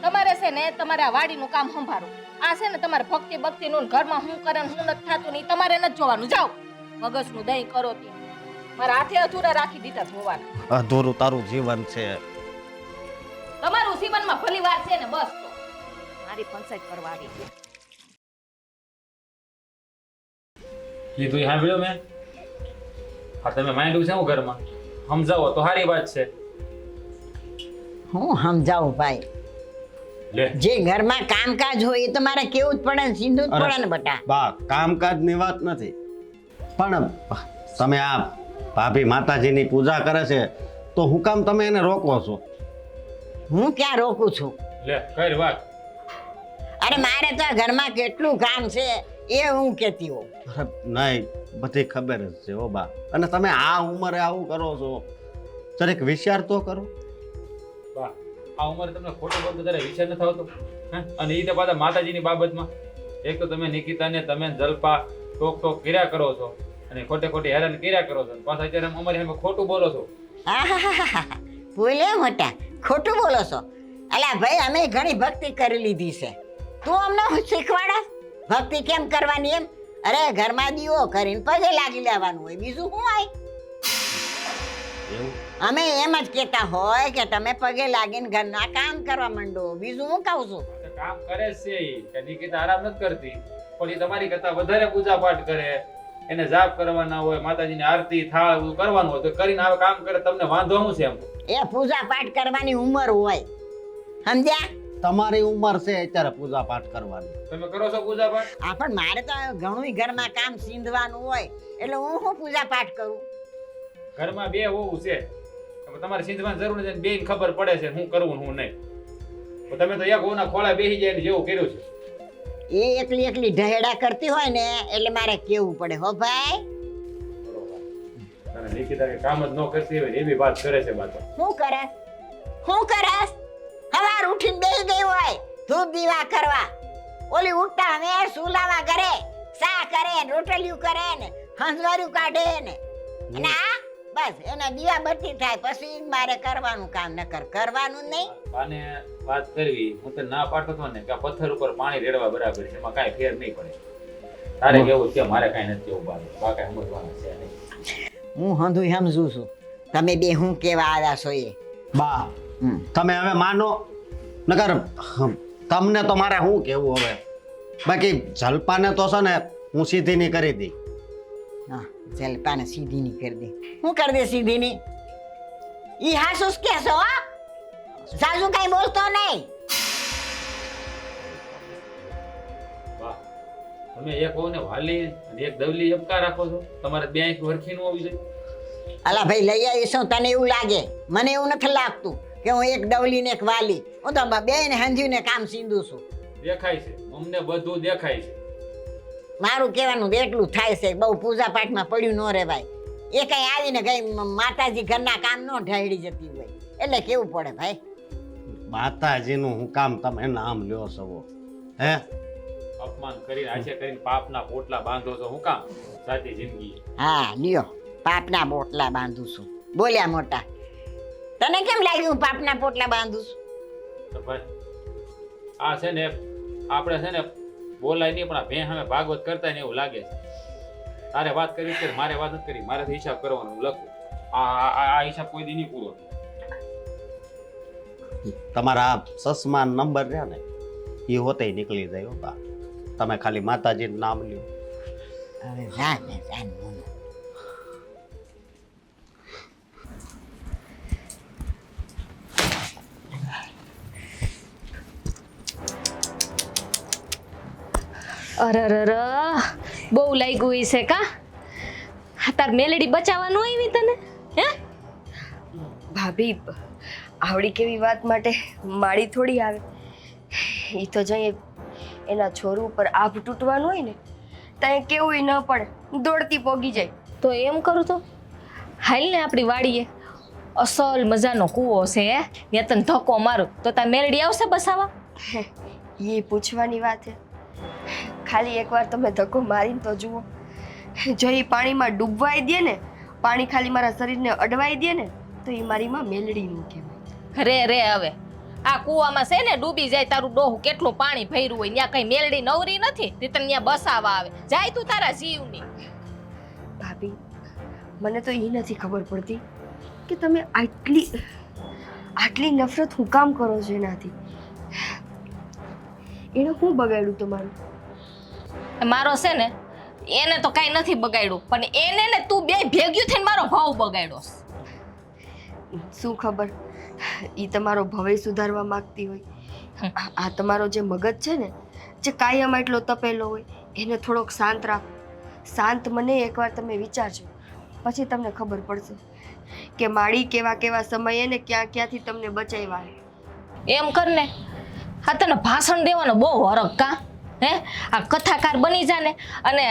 Speaker 2: તમારે છે ને તમારે આ વાડીનું કામ સંભાળો. આ છે ને તમારે ભક્તિ નું ઘરમાં શું કરે ને શું નથી થતું ને તમારે નથી જોવાનું. જાઓ મગજનું દહીં કરો તી. મારા હાથે અધૂરા રાખી દીધા જોવાના.
Speaker 5: અધૂરું તારું જીવન છે.
Speaker 2: તમારું જીવનમાં ભલી વાર છે ને બસ. તો મારી પંચાયત કરવા આવી છે.
Speaker 4: એ તું સાંભળ્યો મેં? હા તમે માંડ્યું છે હું ઘરમાં, સમજાવો તો સારી વાત છે.
Speaker 3: હું સમજાવું ભાઈ,
Speaker 4: લે
Speaker 3: જે ઘરમાં કામકાજ હોય એ તો મારે કેવું જ પડે ને, સીધું જ પડે ને બટા.
Speaker 5: બા કામકાજની વાત નથી, પણ તમે આ ભાભી માતાજીની પૂજા કરે છે તો હું કામ તમે એને રોકો છો?
Speaker 3: હું ક્યાં રોકું છું?
Speaker 4: લે કઈ વાત.
Speaker 3: અરે મારે તો આ ઘરમાં કેટલું કામ છે એ હું કહેતી હોઉં.
Speaker 5: અરે નહીં, બધી ખબર જ છે હો બા. અને તમે આ ઉંમરે આવું કરો છો, જરીક વિચાર તો કરો.
Speaker 4: વાહ, આ ઉંમરે તમને ખોટું બોલતો ત્યારે વિચાર નથી આવતો? હે? અને એ તો પાછા માતાજીની બાબતમાં. એક તો તમે નિકિતાને તમે ને જલ્પા ટોક કર્યા કરો છો અને ખોટે ખોટી હેરાન કર્યા કરો છો અને પાછા અત્યારે અમારી સામે ખોટું બોલો છો.
Speaker 3: બોલ્યા મોટા, ખોટું બોલો છો. અલા ભાઈ, અમે ઘણી ભક્તિ કરી લીધી છે, તું અમને શીખવાડસ ભક્તિ કેમ કરવાની એમ? અરે ઘરમાં દીવો કરીને પગે લાગી લેવાનું હોય, બીજું શું હોય?
Speaker 5: એવું
Speaker 3: અમે એમ જ કહેતા હોય કે તમે પગે લાગીને ઘરના કામ કરવા માંડો, બીજું હું કહું છું?
Speaker 4: તો કામ કરે જ છે ઈ. કે નિકિતા આરામ નથી કરતી, પણ એ તમારી કરતા વધારે પૂજા પાઠ કરે, એને જાપ કરવાના હોય, માતાજીની આરતી થાળ બધું કરવાનું હોય તો કરીને આવે કામ કરે. તમને વાંધો શું છે એમ?
Speaker 3: એ પૂજા પાઠ કરવાની ઉંમર હોય, સમજ્યા?
Speaker 5: તમારી ઉંમર છે અત્યારે પૂજા પાઠ કરવાની.
Speaker 4: તમે કરો છો પૂજા પાઠ?
Speaker 3: આ પણ મારે તો ઘણું ઘરમાં કામ સીંધવાનું હોય, એટલે હું શું પૂજા પાઠ કરું?
Speaker 4: ઘરમાં બે હોવું છે, હવે તમારે સિંધવાની જરૂર નથી, બેન ખબર પડે છે શું કરવું ને શું નહીં. તો તમે તો એક હોના ખોળા બેસી જાય ને જેવું કર્યું છે.
Speaker 3: એ એકલી એકલી ઢહેડા કરતી હોય ને એટલે મારે કેવું પડે, હો ભાઈ.
Speaker 4: બરોબર. અને નિકિતા કે કામ જ ન કરતી હોય એવી વાત કરે છે બાતો.
Speaker 3: શું કરે? શું કરે? સવાર ઉઠીને બેસી ગઈ હોય ધૂપ દીવા કરવા, ઓલી ઉઠતા અમે સુલાવા કરે, સા કરે, રોટલીયું કરે ને હંસવાર્યું કાઢે ને, અને આ બસ એના દીવા બત્તી થાય પછી મારે કરવાનું કામ, નકર કરવાનું નહીં.
Speaker 4: આને વાત કરવી, હું તો ના પાડતો હતો ને કે આ પથ્થર ઉપર પાણી રેડવા બરાબર છે, એમાં કાંઈ ફેર નહીં પડે. તારે કેવું છે, મારે કાંઈ નથી કેવું બાકી, બાકી સમજવાનું છે નહીં.
Speaker 3: હું હંધુય સમજુ છું, તમે બે હું કેવા આવ્યા છો એ.
Speaker 5: બા તમે હવે માનો, નકર તમને તો મારે શું કેવું હવે. બાકી જલપાને તો છે ને હું સીધી ની કરી દી.
Speaker 3: હા, જલપાને સીધી ની કરી દે. હું કરી દે સીધી ની? ઈ હાસુસ કે છો? સાજુ કઈ બોલતો નહીં.
Speaker 4: વાહ, તમે એક હોને વાલી અને એક દવલી એમ કા રાખો છો? તમારે બે આંખ વરખી નું હોવી જોઈએ.
Speaker 3: અલા ભાઈ, લઈ આવીશું તને એવું લાગે? મને એવું નથી લાગતું કે હું એક ડવલી ને એક વાલી, હું તો બે ને હંધ્યું ને કામ સીંધું છું.
Speaker 4: દેખાય છે અમને, બધું દેખાય છે.
Speaker 3: મારું કહેવાનું એટલું થાય છે, બહુ પૂજા પાઠમાં પડ્યું ન રહેવાય. એ કઈ આવીને કઈ માતાજી ઘરના કામ ન ઢળી જતી હોય એટલે કેવું પડે ભાઈ.
Speaker 5: માતાજીનું હું કામ તમે નામ લ્યો છો હે?
Speaker 4: અપમાન કરીને આશે કરીને પાપના પોટલા બાંધો છો, હું કામ? સાચી જિંદગી.
Speaker 3: હા લ્યો, પાપના પોટલા બાંધું છું. બોલ્યા મોટા, તને કેમ લાગ્યું પાપના પોટલા બાંધું છું?
Speaker 4: તો ભાઈ આ છે ને આપણે છે ને બોલાય નહીં, પણ આ ભે સામે ભાગવત કરતા ને એવું લાગે છે. તારે વાત કરી છે, મારે વાત નથી કરી, મારે હિસાબ કરવાનો, હું લખું. આ હિસાબ કોઈ દી નહીં પૂરો.
Speaker 5: તમારા સસમા નંબર રહ્યા ને એ હોતે નીકળી જાય હો બા. તમે ખાલી માતાજીનું નામ લ્યો.
Speaker 3: હવે જા ને જા ને.
Speaker 2: અરરર, બહુ લાગ્યું છે કા? તાર મેલેડી બચાવવાનું આવી તને? હે
Speaker 1: ભાભી, આવડી કેવી વાત માટે માળી થોડી આવે. એ તો જઈએ એના છોરું ઉપર આભ તૂટવાનું હોય ને ત્યાં કેવું ન પડે, દોડતી પોગી જાય.
Speaker 2: તો એમ કરું તો હાલ ને આપણી વાડીએ અસલ મજાનો કૂવો છે, હે ત્યાં તને ધક્કો મારું તો તાર મેલડી આવશે બસાવા?
Speaker 1: એ પૂછવાની વાત છે. ખાલી એકવાર તમે ધક્કો મારીને તો જુઓ, જો એ પાણીમાં ડૂબવાઈ દે ને, પાણી ખાલી મારા શરીરને અડવાઈ દે ને, તો એ મારી માં મેલડીનું કહેવાય.
Speaker 2: રે રે હવે આ કૂવામાં છે ને ડૂબી જાય તારું ડોહું કેટલું પાણી ભર્યું હોય, ત્યાં કઈ મેલડી નવરી નથી તે તને ત્યાં બસાવા આવે. જાય તું તારા જીવની.
Speaker 1: ભાભી, મને તો એ નથી ખબર પડતી કે તમે આટલી નફરત હું કામ કરો છો એનાથી. એને હું બગાડ્યું તમારું?
Speaker 2: મારો છે ને એને તો કાંઈ નથી બગાડ્યું, પણ એને ને તું બે ભેગ્યું થઈને મારો ભાવ બગાડ્યો.
Speaker 1: શું ખબર એ તમારો ભવે સુધારવા માંગતી હોય. આ તમારો જે મગજ છે ને, જે કાયમ એટલો તપેલો હોય, એને થોડોક શાંત રાખો. શાંત મને એકવાર તમે વિચારજો, પછી તમને ખબર પડશે કે માળી કેવા કેવા સમયે ને ક્યાંથી તમને બચાવ્યા.
Speaker 2: એમ કર ને, આ તને ભાષણ દેવાનો બહુ હરખ કા? હે આ કથાકાર બની જા ને, અને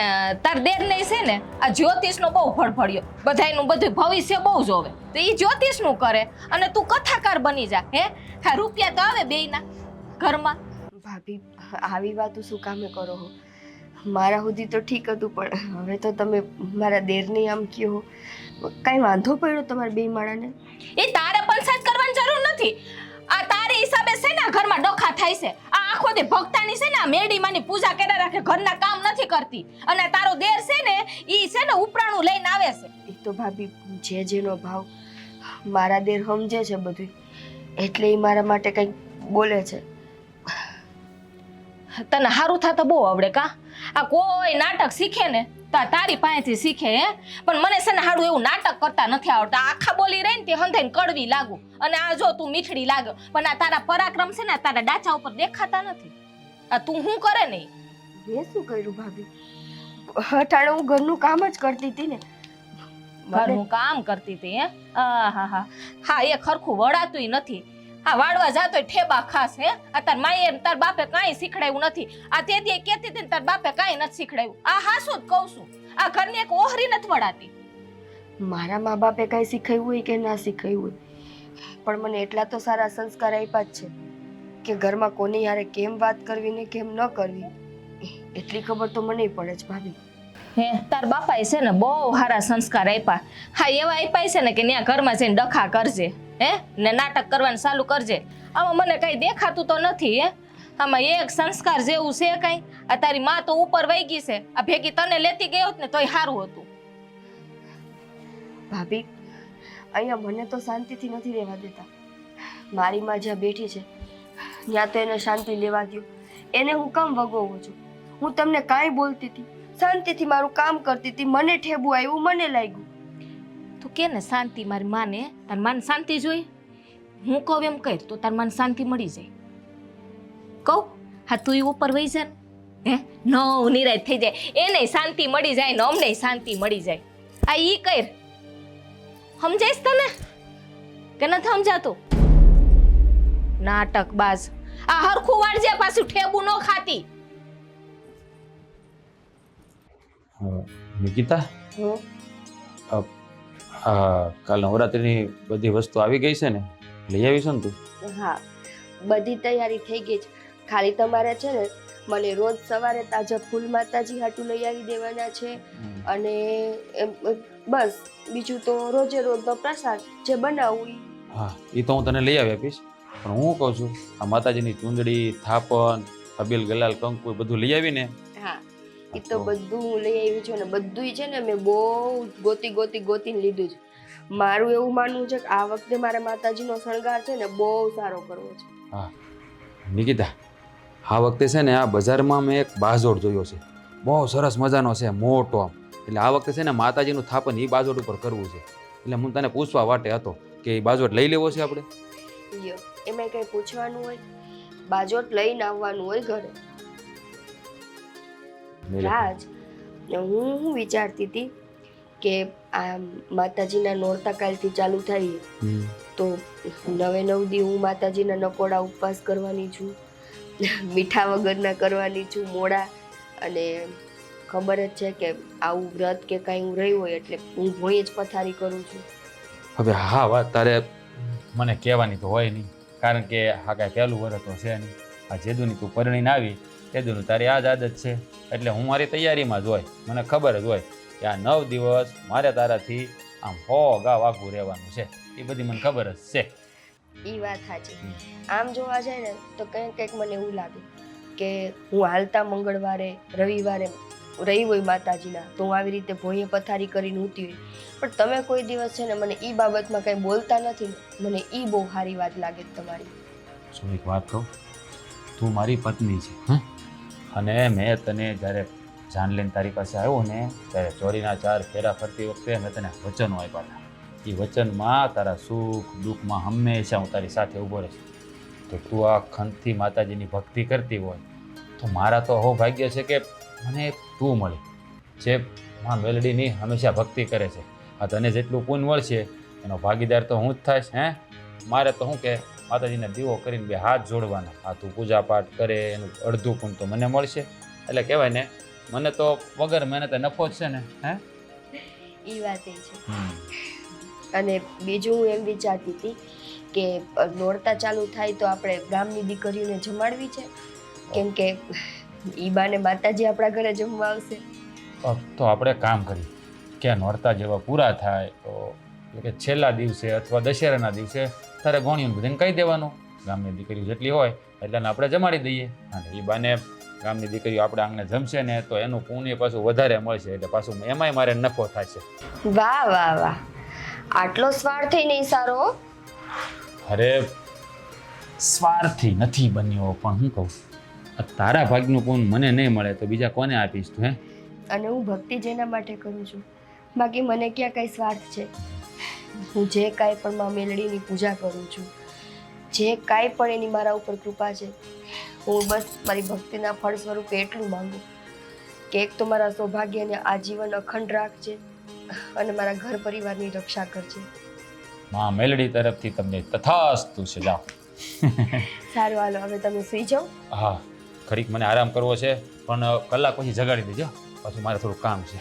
Speaker 2: તાર દેર ને છે ને આ જ્યોતિષનો બહુ ફળફળ્યો, બધાયનું બધું ભવિષ્ય બહુ જોવે, તો એ જ્યોતિષનું કરે અને તું કથાકાર બની જા. હે હા, રૂપિયા તો આવે બેયના ઘરમાં.
Speaker 1: ભાભી આવી વાતો શું કામે કરો હો? મારા સુધી તો ઠીક હતું, પણ હવે તો તમે મારા દેરની આમ કહો. કાંઈ વાંધો પડ્યો તમારા બે માળાને?
Speaker 2: એ તારે પંચાયત કરવાની જરૂર નથી. આ તારી હિસાબે છે ને આ ઘરમાં ડોખા થાય છે. આ આખો દી ભક્તાની છે ને આ મેડીમાંની પૂજા કર્યા રાખે, ઘરના કામ નથી કરતી. અને તારો દેર છે ને ઈ છે ને ઉપરાણું લઈને આવે છે.
Speaker 1: એ તો ભાભી જે જેનો ભાવ, મારા દેર સમજે છે બધું, એટલે એ મારા માટે કંઈક બોલે છે.
Speaker 2: તને હારું થા તો બહુ આવડે કા? આ કોઈ નાટક શીખે ને તો આ તારી પાસેથી શીખે હે. પણ મને છે ને હારું એવું નાટક કરતા નથી આવડતા. આખા બોલી રહી ને તે હંધાઈને કડવી લાગુ, અને આ જો તું મીઠડી લાગ્યો, પણ આ તારા પરાક્રમ છે ને તારા ડાચા ઉપર દેખાતા નથી. આ તું શું કરે નહીં?
Speaker 1: મેં શું કર્યું ભાભી? અટાણે હું ઘરનું કામ જ કરતી હતી ને.
Speaker 2: ઘરનું કામ કરતી હતી હે? હા એ ખરખું વળાતુંય નથી. આ વાળવા જાતોય ઠેબા ખાસ હે. આ તાર માએ તાર બાપે કાંઈ શીખડાયું નથી. આ તે દી કહેતી હતી ને તાર બાપે કાંઈ નથી શીખડાયું. આ હાસું જ કહું છું. આ ઘરની એક ઓહરી નથી વળાતી.
Speaker 1: મારા મા બાપે કાંઈ શીખાયું હોય કે ના શીખાયું હોય, પણ મને એટલા તો સારા સંસ્કાર આપ્યા જ છે કે ઘરમાં કોની યારે કેમ વાત કરવી ને કેમ ન કરવી, એટલી ખબર તો મને પડે છે ભાભી.
Speaker 2: હે તાર બાપાએ છે ને બહુ સારા સંસ્કાર આપ્યા. હા એવા આપ્યા છે ને કે ત્યાં ઘરમાં જઈને ડખા કરજે, હે ને નાટક કરવાનું ચાલુ કરજે. આમાં મને કઈ દેખાતું તો નથી. હે આમાં એક સંસ્કાર જેવું છે કઈ? આ તારી માં તો ઉપર વહી ગઈ છે. આ ભેગી તને લેતી ગઈ હોત ને તોય સારું હતું.
Speaker 1: ભાભી અહીંયા મને તો શાંતિથી નથી રહેવા દેતા. મારી માં જ્યાં બેઠી છે ત્યાં તો એને શાંતિ લેવા દો. એને હું કામ વગોવું છું? હું તમને કાંઈ બોલતી હતી, શાંતિથી મારું કામ કરતી હતી, મને ઠેબુ આવ્યું, મને લાગ્યું.
Speaker 2: તું કે ને શાંતિ મારી માને, તાર માને શાંતિ જોઈ. હું કહું એમ કર તો તાર માને શાંતિ મળી જાય. કહું હા તું ઉપર વહી જા ને, હે નવ નિરાય થઈ જાય. એને શાંતિ મળી જાય ને અમને શાંતિ મળી જાય. આ ઈ કર. સમજાઈશ તને કે નથી સમજાતું? નાટક બાજ. આ હરખું વાળજે, પાછું ઠેબુ ન ખાતી.
Speaker 4: નિકિતા, કાલ નવરાત્રિની બધી વસ્તુ આવી ગઈ છે ને, લઈ આવીશું ને તું?
Speaker 1: હા, બધી તૈયારી થઈ ગઈ છે. ખાલી તમારે છે ને મને રોજ સવારે તાજા ફૂલ માતાજી હાટુ લઈ આવી દેવાના છે. અને બસ બીજું તો રોજે રોજનો પ્રસાદ જે બનાવવું ઈ.
Speaker 4: હા, એ તો હું તને લઈ આવી આપીશ. પણ હું કહું છું, આ માતાજીની ચૂંદડી, થાપણ, હબીલ, ગલાલ, કંકુ બધું લઈ આવીને?
Speaker 1: હા, એ તો બધું હું લઈ આવી છું. ને બધુંય છે ને મેં બહુ ગોતીને લીધું છે. મારું એવું માનવું છે કે આ વખતે મારા માતાજીનો શણગાર છે ને બહુ સારો કરવો છે.
Speaker 4: હા નિકિતા, આ વખતે છે ને આ બજારમાં મેં એક બાજોડ જોયો છે, બહુ સરસ મજાનો છે, મોટો આમ. એટલે આ વખતે છે ને માતાજીનું થાપન એ બાજોડ ઉપર કરવું છે. એટલે હું તને પૂછવા વાટે હતો કે એ બાજોડ લઈ લેવો છે આપણે?
Speaker 1: એમાં કંઈ પૂછવાનું હોય? બાજોટ લઈને આવવાનું હોય ઘરે. રાજ, હું વિચારતી હતી કે આ માતાજીના નોરતા કાલથી ચાલુ થાય તો 9 દી હું માતાજીના નકોડા ઉપવાસ કરવાની છું, મીઠા વગરના કરવાની છું, મોડા. અને ખબર જ છે કે આવું વ્રત કે કાંઈ હું રહી હોય એટલે હું ભોંય જ પથારી કરું છું.
Speaker 4: હવે હા, વાત તારે મને કહેવાની તો હોય નહીં, કારણ કે હા કાંઈ પહેલું વરસ તો છે નહીં. આ જેદુની તું પરણીને આવી તેદુનું તારી આ જ આદત છે. એટલે હું મારી તૈયારીમાં જ હોય, મને ખબર જ હોય કે આ 9 દિવસ મારે તારાથી આમ ગાવ આઘું રહેવાનું છે. એ બધી મને ખબર જ છે.
Speaker 1: એ વાત સાચી. આમ જોવા જાય ને તો કંઈક મને એવું લાગે કે હું હાલતા મંગળવારે, રવિવારે રહી હોય માતાજીના તો હું આવી રીતે ભોંયે પથારી કરીને ઊતી હોય. પણ તમે કોઈ દિવસ છે ને મને એ બાબતમાં કંઈ બોલતા નથી ને, મને એ બહુ સારી વાત લાગે તમારી.
Speaker 4: શું એક વાત કહું? તું મારી પત્ની છે, હા, અને મેં તને જ્યારે જાન લઈને તારી પાસે આવ્યો ને ત્યારે ચોરીના 4 ફેરા ફરતી વખતે મેં તને વચનો આપ્યા હતા. એ વચનમાં તારા સુખ દુઃખમાં હંમેશા હું તારી સાથે ઊભો રહીશ. તો તું આ ખંતથી માતાજીની ભક્તિ કરતી હોય તો મારા તો હો ભાગ્ય છે કે મને તું મળે, જે માં મેલડીની હંમેશા ભક્તિ કરે છે. આ તને જેટલું પુણ્ય મળશે એનો ભાગીદાર તો હું જ થઈશ. હે, મારે તો શું કે માતાજીને દીવો કરીને 2 હાથ જોડવાના. આ તું પૂજા પાઠ કરે એનું અડધું પુણ્ય તો મને મળશે. એટલે કહેવાય ને, મને તો વગર મહેનતે નફો જ છે ને. હે,
Speaker 1: એ વાત એ છે. અને બીજું હું એમ વિચારતી હતી કે નોરતા ચાલુ થાય તો આપણે ગામની દીકરીઓને જમાડવી છે. કેમ કે ઈ બાને માતાજી આપણા ઘરે જમવા આવશે.
Speaker 4: તો આપણે કામ કરીએ કે નોરતા જેવા પૂરા થાય તો એટલે કે છેલ્લા દિવસે અથવા દશેરાના દિવસે તારે ગોણીઓને બધાને કહી દેવાનું, ગામની દીકરીઓ જેટલી હોય એટલાને આપણે જમાડી દઈએ. અને એ બાને ગામની દીકરીઓ આપણા આંગણે જમશે ને તો એનું પુણ્ય પાછું વધારે મળશે, એટલે પાછું એમાંય મારે નફો થશે.
Speaker 1: વાહ વાહ વાહ, આટલો સ્વાર્થી નહીં સારો હો.
Speaker 4: અરે સ્વાર્થી નથી બન્યો, પણ હું કહું આ તારા ભાગનું પૂન મને નહીં મળે તો બીજા કોને આપીશ તું?
Speaker 1: અને હું ભક્તિ જેના માટે કરું છું, બાકી મને ક્યાં કઈ સ્વાર્થ છે. હું જે કાંઈ પણ માં મેલડીની પૂજા કરું છું, જે કાંઈ પણ એની મારા ઉપર કૃપા છે, હું બસ મારી ભક્તિના ફળ સ્વરૂપે એટલું માંગુ કે એક તો મારા સૌભાગ્યને આજીવન અખંડ રાખજે અને મારા ઘર પરિવારની રક્ષા કરજે.
Speaker 4: માં મેલડી તરફથી તમને તથાસ્તુ છે. જાઓ.
Speaker 1: સારું, હાલો હવે તમે સુઈ જાઓ.
Speaker 4: હા, ઘડીક મને આરામ કરવો છે, પણ કલાક પછી જગાડી દેજો, પાછું મારે થોડું કામ છે.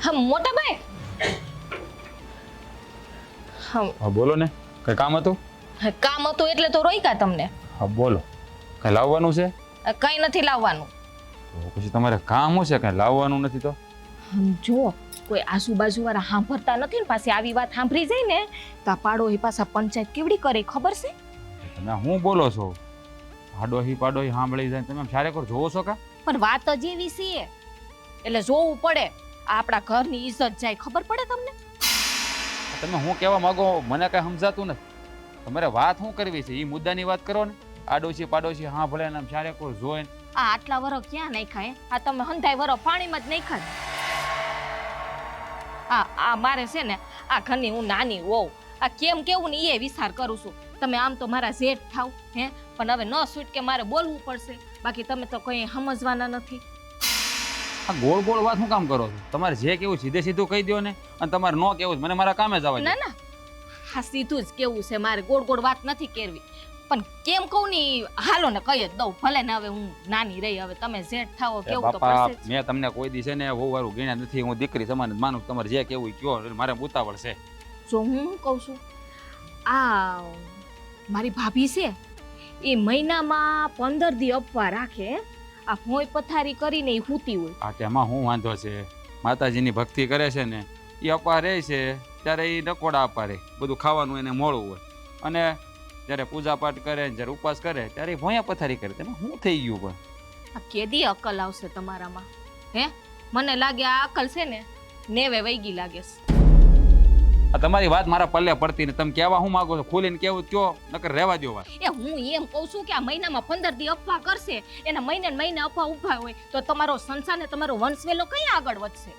Speaker 2: હા મોટા ભાઈ.
Speaker 4: હા બોલો ને, કઈ કામ હતું?
Speaker 2: કામ હતું એટલે તો રોક્યા તમને.
Speaker 4: હા બોલો, કઈ લાવવાનું છે?
Speaker 2: કઈ નથી લાવવાનું.
Speaker 4: તો પછી તમારે કામ શું છે? કઈ લાવવાનું નથી તો?
Speaker 2: જો કોઈ આજુબાજુ વાળા સાંભળતા નથી ને, પાછી આવી વાત સાંભળી જાય ને તો આ પાડોહી પાછા પંચાયત કેવડી કરે ખબર છે?
Speaker 4: તમે શું બોલો છો? પાડોહી પાડોહી સાંભળી જાય તમે ક્યારેક જોવો છો કા?
Speaker 2: પણ વાત જ એવી છે એટલે જોવું પડે. આ આપણા ઘરની ઇજ્જત જાય, ખબર પડે તમને?
Speaker 4: તમે શું કહેવા માંગો મને કઈ સમજાતું નથી. તમારે વાત શું કરવી છે એ મુદ્દાની વાત કરો ને. આડોશી પાડોશી હા ભલે ને ક્યારેક જોઈને
Speaker 2: આ આટલા વરો ક્યાં નાખ્યા? આ તમે હંધાય વરો પાણીમાં જ નાખ્યા. આ મારે છે ને આ ઘરની હું નાની હોઉં, આ કેમ કેવું ને એ વિચાર કરું છું. તમે આમ તો મારા જેઠ થાવ હે, પણ હવે ન છૂટ કે મારે બોલવું પડશે, બાકી તમે તો કઈ સમજવાના નથી.
Speaker 4: આ ગોળ ગોળ વાત શું કામ કરો છો? તમારે જે કેવું સીધે સીધું કહી દો ને, અને તમારે ન કેવું મને મારા કામે જ આવવા દો.
Speaker 2: ના ના, હા સીધું જ કેવું છે, મારે ગોળ ગોળ વાત નથી કરવી. પણ કેમ કહું ને હાલો ને કહી જ દઉં, ભલે ને હવે હું નાની રહી, હવે તમે જેઠ થાવો કેવું તો
Speaker 4: બાપા
Speaker 2: પડશે જ.
Speaker 4: મેં તમને કોઈ દી છે ને વહુ વાળું ગણ્યા નથી. હું દીકરી સમાન જ માનું. તમારે જે કેવું ઈ કયો, એટલે મારે ઉતાવળ છે.
Speaker 2: જો હું કહું છું, આ મારી ભાભી છે એ મહિનામાં 15 દી અપવા રાખે. આ ભોંય પથારી કરીને એ સૂતી હોય.
Speaker 4: આ તેમાં શું વાંધો છે? માતાજીની ભક્તિ કરે છે ને એ અપા રહે છે ત્યારે એ નકોડા અપા રહે, બધું ખાવાનું એને મોડું હોય. અને જ્યારે પૂજા પાઠ કરે જ્યારે ઉપવાસ કરે ત્યારે એ ભોંયા પથારી કરે. તેમાં શું થઈ ગયું? પણ
Speaker 2: આ કેદી અકલ આવશે તમારામાં? હે, મને લાગે આ અકલ છે ને નેવે વૈગી લાગે છે.
Speaker 4: આ તમારી વાત મારા પલ્લે પડતી ને તમે કહેવા શું માંગો છો? ખોલીને કેવું કયો, નકર રહેવા દો વાત.
Speaker 2: એ હું એમ કહું છું કે આ મહિનામાં 15 દી અપવા કરશે, એના મહિને ને મહિને અપવા ઉભા હોય તો તમારો સંસાર ને તમારો વંશવેલો કઈ આગળ વધશે?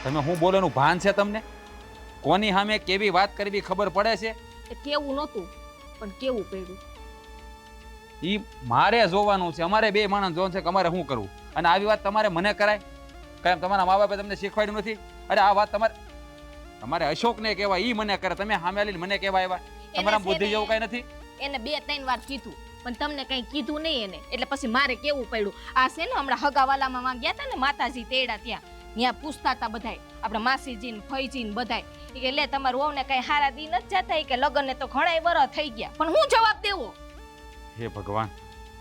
Speaker 4: તમે શું બોલોનું ભાન છે તમને? કોની સામે કેવી વાત કરવી ખબર પડે છે?
Speaker 2: એ કેવું નહોતું પણ કેવું પડ્યું.
Speaker 4: ઈ મારે જોવાનું છે, અમારે બે માણસ જોવાનું છે કે અમારે શું કરવું. અને આવી વાત તમારે મને કરાય? કાંઈ તમારા મા બાપે તમને શીખવાડ્યું નથી? અરે આ વાત તમારે અશોકને કહેવાય, ઈ મને કરે. તમે સામે આવીને મને કહેવાય એવા? તમારા બુદ્ધિ જેવું કઈ નથી?
Speaker 2: એને 2-3 વાર કીધું પણ તમને કઈ કીધું નહીં એને, એટલે પછી મારે કેવું પડ્યું. આ છે ને હમણાં હગાવાલામાં ગયા હતા ને માતાજી તેડા ત્યાં પૂછતા હતા બધાય, આપણે માસીજી ને ફઈજી ને બધાય કે લે તમારું વહુને કઈ હારા દી નથી જતા કે લગ્ન ને તો ઘણાય વરસ થઈ ગયા, પણ હું જવાબ દેવો?
Speaker 4: હે ભગવાન,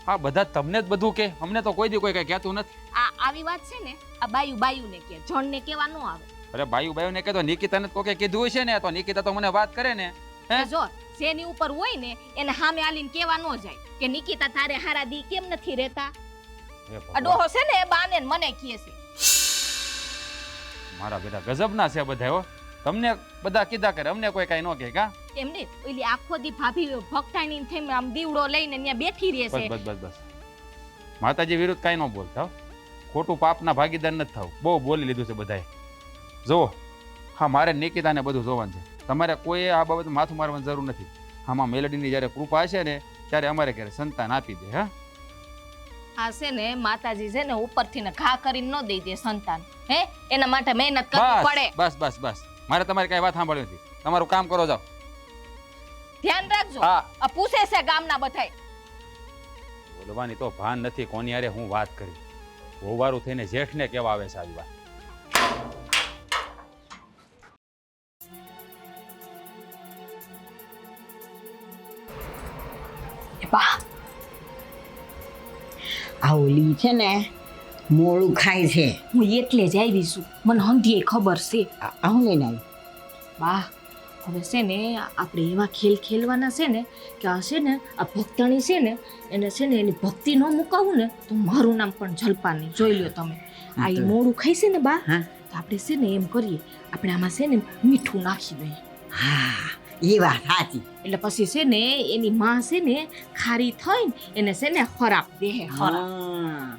Speaker 4: આ બધા તમને જ બધું કે, અમને તો કોઈ દી કોઈ કઈ કહેતું નથી.
Speaker 2: આ આવી વાત છે ને આ બાયુ ને કે, જણ ને કેવા ન આવે.
Speaker 4: અરે બાયુ ને કે તો નિકિતાને તો કે કીધું છે ને, તો નિકિતા તો મને વાત કરે ને.
Speaker 2: જો જેની ઉપર હોય ને એને સામે આલીને કેવા ન જાય કે નિકિતા તારે હારા દી કેમ નથી રહેતા.
Speaker 4: હે
Speaker 2: આ
Speaker 4: ભગવાન,
Speaker 2: ડોહો છે ને એ બાને ને મને કહે છે.
Speaker 4: મારા બેટા ગજબના છે બધા હો. તમને બધા કીધા કરે, અમને કોઈ કાંઈ ન કહે કા?
Speaker 2: એમને ઓલી આખો દી ભાભી ભક્તાણી થઈને આમ દીવડો લઈને ત્યાં બેઠી રહે
Speaker 4: બસ
Speaker 2: છે.
Speaker 4: બસ બસ બસ. માતાજી વિરુદ્ધ કાંઈ ન બોલતા હો. ખોટું પાપના ભાગીદાર નથી થાવ. બહુ બોલી લીધું છે બધાએ. જુઓ, હા મારે નિકિતાને બધું જોવાનું છે. તમારે કોઈ આ બાબત માથું મારવાની જરૂર નથી. આમાં મેલડીની જ્યારે કૃપા હશે ને ત્યારે અમારે ઘરે સંતાન આપી દે. હા
Speaker 2: આ છે ને માતાજી છે ને ઉપરથી ને ઘા કરીને ન દઈ દે સંતાન. હે એના માટે મહેનત કરવી પડે.
Speaker 4: બસ બસ બસ. મારે તમારી કાંઈ વાત સાંભળવી નથી. તમારું કામ કરો જાઓ.
Speaker 2: ધ્યાન રાખજો.
Speaker 4: હા.
Speaker 2: આ પૂછે છે ગામના બધાય.
Speaker 4: બોલવાની તો ભાન નથી કોની હારે હું વાત કરી. હોવારું થઈને જેઠને કેવા આવે છે આવી વાત.
Speaker 3: બા આ ઓલી છે ને મોળું ખાય છે.
Speaker 2: હું એટલે જ આવી છું. મને હંધીએ ખબર છે.
Speaker 3: આવું લઈને આવી.
Speaker 2: બા હવે છે ને આપણે એવા ખેલ ખેલવાના છે ને કે આ છે ને આ ભક્તાણી છે ને એને છે ને એની ભક્તિ ન મુકાવું ને તો મારું નામ પણ જલપાની. જોઈ લ્યો તમે. આ ઈ મોડું ખાઈ છે ને બા,
Speaker 3: હા.
Speaker 2: તો આપણે છે ને એમ કરીએ, આપણે આમાં છે ને મીઠું નાખી દઈએ.
Speaker 3: હા એ વાત સાચી.
Speaker 2: એટલે પછી છે ને એની માં છે ને ખારી થઈને એને છે ને ખરાબ દેહે ખરાબ.
Speaker 3: હા.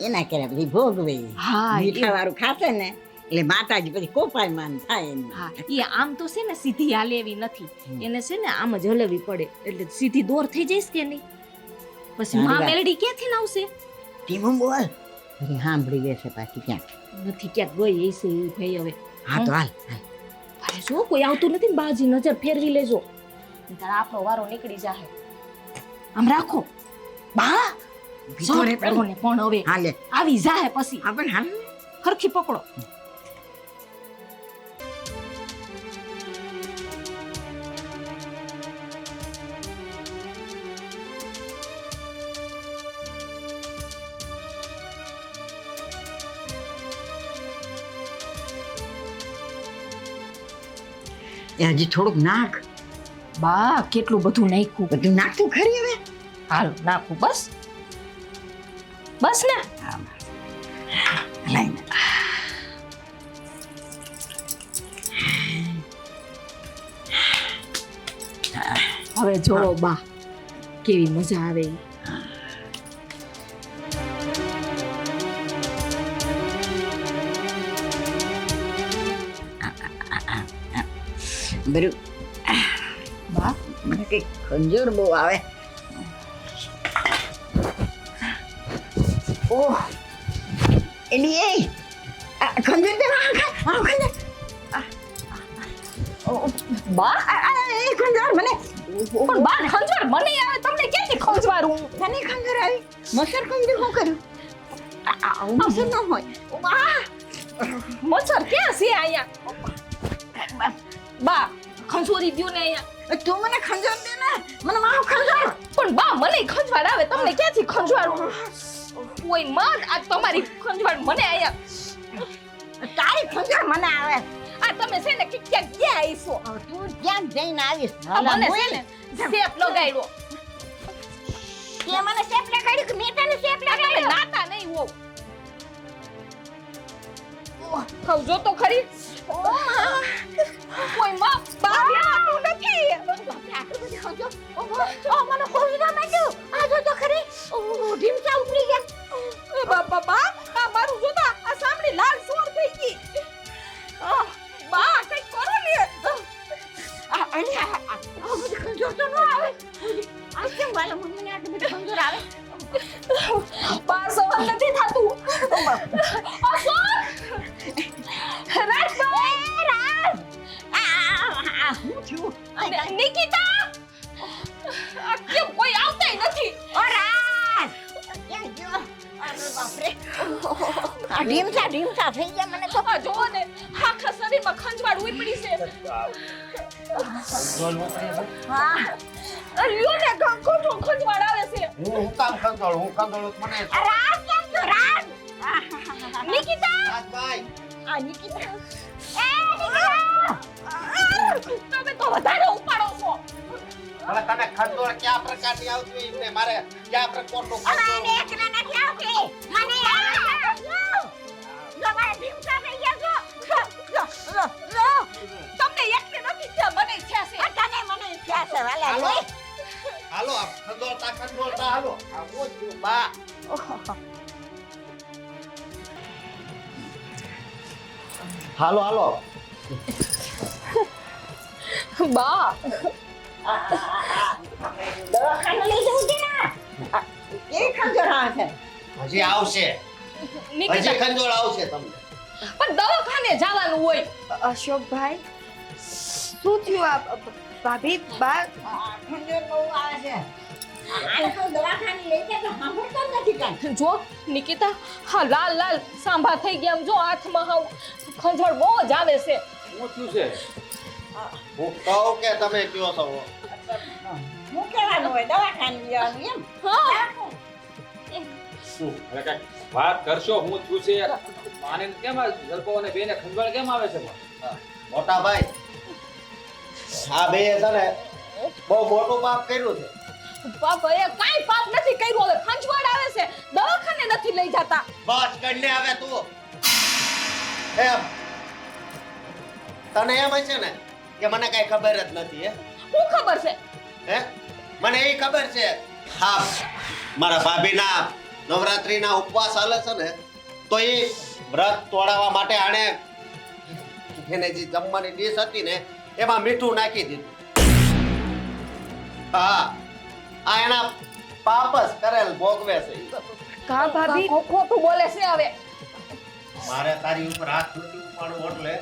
Speaker 3: એના કરે પછી ભોગવે.
Speaker 2: હા
Speaker 3: મીઠા વાળું ખાશે ને એટલે માતાજી પછી કોપાયમાન થાય એની.
Speaker 2: હા એ આમ તો છે ને સીધી હાલે એવી નથી. એને છે ને આમ જ હલવી પડે એટલે સીધી દોર થઈ જઈશ કે નહીં. પછી
Speaker 3: સારી
Speaker 2: માં
Speaker 3: વાત.
Speaker 2: મેલડી ક્યાંથી આવશે?
Speaker 3: ધીમું બોલ. અરે સાંભળી લેશે પાછી ક્યાંક.
Speaker 2: નથી ક્યાંક ગઈ હશે એ ભાઈ હવે.
Speaker 3: હા તો હાલ.
Speaker 2: અરે જો કોઈ આવતું નથી ને બાજી નજર ફેરવી લેજો. તારા આપણો વારો નીકળી જાહે. આમ રાખો. બા
Speaker 3: ભીતરે
Speaker 2: ને પણ હવે
Speaker 3: હાલે.
Speaker 2: આવી જાહે પછી.
Speaker 3: હા પણ હાલ.
Speaker 2: હરખી પકડો.
Speaker 3: એ હજી થોડુંક નાખ.
Speaker 2: બા કેટલું બધું નાખ્યું.
Speaker 3: બધું નાખતું ખરી હવે.
Speaker 2: હાલ નાખું બસ. બસ ને.
Speaker 3: લાઈને.
Speaker 2: હવે જો બા કેવી મજા આવે ઈ.
Speaker 3: બરું
Speaker 2: બા
Speaker 3: મને કઈ ખંજોર બહુ આવે. ઓહ એલી એ ખંજોર દે ખંજોર.
Speaker 2: બા
Speaker 3: એ ખંજોર મને
Speaker 2: પણ બા ખંજવાળ મને આવે તમને ક્યાંથી ખંજવાળું?
Speaker 3: તને ખંજોર આવી. મસર ખંજોર શું કર્યું? આવું મસર ન હોય. વાહ
Speaker 2: મચ્છર ક્યાં છે અહીંયા? બા ખંજોરી દ્યો ને અહીંયા.
Speaker 3: તું મને ખંજોર દે ને. મને મારો ખંજોર.
Speaker 2: પણ બા મને ખંજવાળ આવે તમને ક્યાંથી ખંજવાળું? કોઈ માં આ તમારી ખંજવાળ મને અહીંયા.
Speaker 3: તારી ખંજોર મને આવે.
Speaker 2: આ તમે છે ને ક્યાં ગયા આવીશો?
Speaker 3: તું ક્યાં જઈને આવીશ?
Speaker 2: આ મને છે ને શેપ લગાડ્યો.
Speaker 3: તે મને શેપ લગાડ્યું કે મેં તને શેપ
Speaker 2: તમે
Speaker 3: લગાડ્યો?
Speaker 2: નાતા નહીં હોવ. કહું જો તો ખરી. કોઈ માં બા લેવાતું નથી.
Speaker 3: આટલું બધું ખંજોર. ઓહો મને ખોજવા માંડ્યું. આ જો તો ખરી. ઓહ ઢીમસા ઉપડી ગયા.
Speaker 2: એ બાપા બા આ મારું જોતા આ સાંભળી લાલ સોર થઈ ગઈ. બા કઈ કરો ને.
Speaker 3: આ બધું ખંજોર તો ન આવે. આ કેમ વાલા મને આટલું બધું ખંજોર આવે?
Speaker 2: બા સવાલ નથી થાતું. આ સોર રાજ ભાઈ રાજ.
Speaker 3: હું થયું?
Speaker 2: નિકિતા આ કેમ કોઈ આવતાય નથી?
Speaker 3: ઓ રાજ ક્યાં ગયો? અરે બાપ રે. આ ઢીમસા થઈ ગયા મને તો.
Speaker 2: આ જોવો ને આખા શરીરમાં ખંજવાળ ઉપડી છે.
Speaker 3: હા
Speaker 2: લ્યો ને ખંજવાળ આવે છે.
Speaker 5: હું કામ ખંડોળ મને
Speaker 3: આ રાજ કેમ છો રાજ?
Speaker 2: નિકિતા
Speaker 5: રાજભાઈ
Speaker 3: આ નિકિતા. એ નિકિતા.
Speaker 2: તમે તો વધારે ઉપાડો છો. છો
Speaker 5: હવે તને ખંડોળ કયા પ્રકારની આવતી હોય એમને મારે કયા પ્રકારનું
Speaker 3: અમારે એકલા નથી આવતી મને તમારે ભીમસા થઈ ગયા છો
Speaker 2: તમને એકલી નથી થયા મને થયા છે
Speaker 3: તને મને ઈચ્છા છે વાલા
Speaker 5: હાલો.
Speaker 3: જોઈ
Speaker 5: હાલો આ ખંડોળતા હાલો આ હું છું બા હાલો હાલો
Speaker 2: બા
Speaker 3: દવાખાને લઈ જવું છે ને એ ખંજર આવે છે
Speaker 5: હજી આવશે
Speaker 2: નિકિતા
Speaker 5: હજી ખંડોળ આવશે તમને
Speaker 2: પણ દવાખાને જવાનું હોય
Speaker 1: અશોકભાઈ શું થયું આ ભાભી બા
Speaker 3: ખંજર બહુ આવે છે આને તો દવાખાને લઈ જાય તો સાંભળતો જ નથી કાંઈ
Speaker 2: જો નિકિતા હા લાલ લાલ સાંભા થઈ ગયા આમ જો હાથમાં હાવ ખંજળ બહુ જ આવે છે
Speaker 4: શું થયું છે
Speaker 5: હું કહું કે તમે કયો છો
Speaker 3: હું કહેવાનું હોય દવાખાને જવાનું એમ
Speaker 2: હા
Speaker 4: શું અરે કાંઈક વાત કરશો હું થયું છે આને કેમ આ જલપો અને બેને ખંજવાળ કેમ આવે છે પણ?
Speaker 5: મોટા ભાઈ આ બે છે ને બહુ મોટું પાપ કર્યું છે
Speaker 2: બાપા એ કાઈ પાપ નથી કર્યું હવે ખંજવાળ આવે છે દવાખાને નથી લઈ જતા
Speaker 5: બસ કરીને આવે તું એમ તને એમ છે ને કે મને કઈ ખબર જ નથી
Speaker 2: શું ખબર છે
Speaker 5: હે મને એ ખબર છે હા મારા ભાભીના નવરાત્રીના ઉપવાસ હાલે છે ને તો એ વ્રત તોડાવવા માટે આણે એને જે જમવાની ડીશ હતી ને એમાં મીઠું નાખી દીધું હા આ એના પાપસ કરેલ ભોગવે છે ઈ.
Speaker 1: કા ભાભી
Speaker 2: ખોટું બોલે છે હવે
Speaker 5: મારે તારી ઉપર હાથ નથી ઉપાડવો એટલે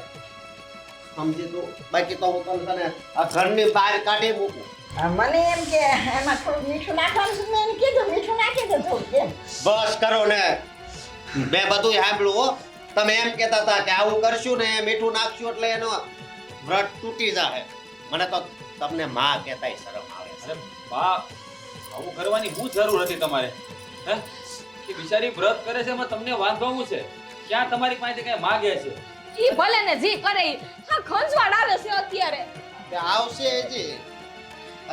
Speaker 5: સમજી તું બાકી તો હું તને છે ને આ ઘરની બહાર કાઢી મૂકું
Speaker 3: મને એમ કે એમાં થોડું મીઠું નાખવાનું છે મેં એને કીધું મીઠું નાખી દો થોડું એમ
Speaker 5: બસ કરો ને મેં બધું સાંભળ્યું હો તમે એમ કહેતા હતા કે આવું કરશું ને મીઠું નાખશું એટલે એનો વ્રત તૂટી જાય મને તો તમને માં કહેતાય શરમ આવે છે
Speaker 4: અરે બા આવું કરવાની શું જરૂર હતી તમારે હે કે બિચારી વ્રત કરે છે એમાં તમને વાંધવાનું છે ક્યાં તમારી પાસે કઈ માગે છે
Speaker 2: ઈ ભલે ને જી કરે ઈ. હા ખંજવાળ આવે છે અત્યારે
Speaker 5: કે આવશે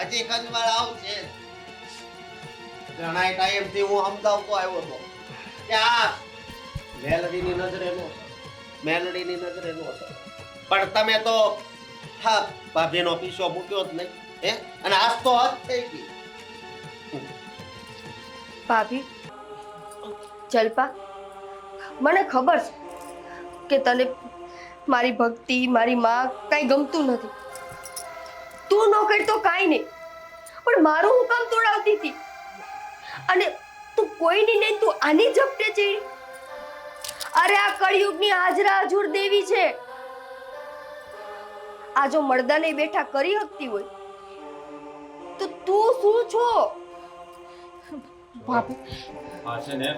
Speaker 5: હજી કંજવાળ આવશે ઘણા ટાઈમથી હું સમજાવતો આવ્યો હતો કે આ મેલડીની નજરે નો મેલડીની નજરે નો પણ તમે તો હા ભાભીનો પીછો મૂક્યો જ નહીં હે અને આજ તો હદ થઈ ગઈ
Speaker 1: ભાભી જલપા મને ખબર છે કે તને મારી ભક્તિ મારી માં કઈ ગમતું નથી તું ન કરતો કાઈ નહીં પણ મારું હું કામ તોડાવતી હતી અને તું કોઈની નહીં તું આની ઝપટે ચડી અરે આ કળિયુગની હાજરા હજુર દેવી છે આ જો મર્દાને બેઠા કરી શકતી હોય તો તું શું છો
Speaker 2: ભાભી
Speaker 4: આ છે ને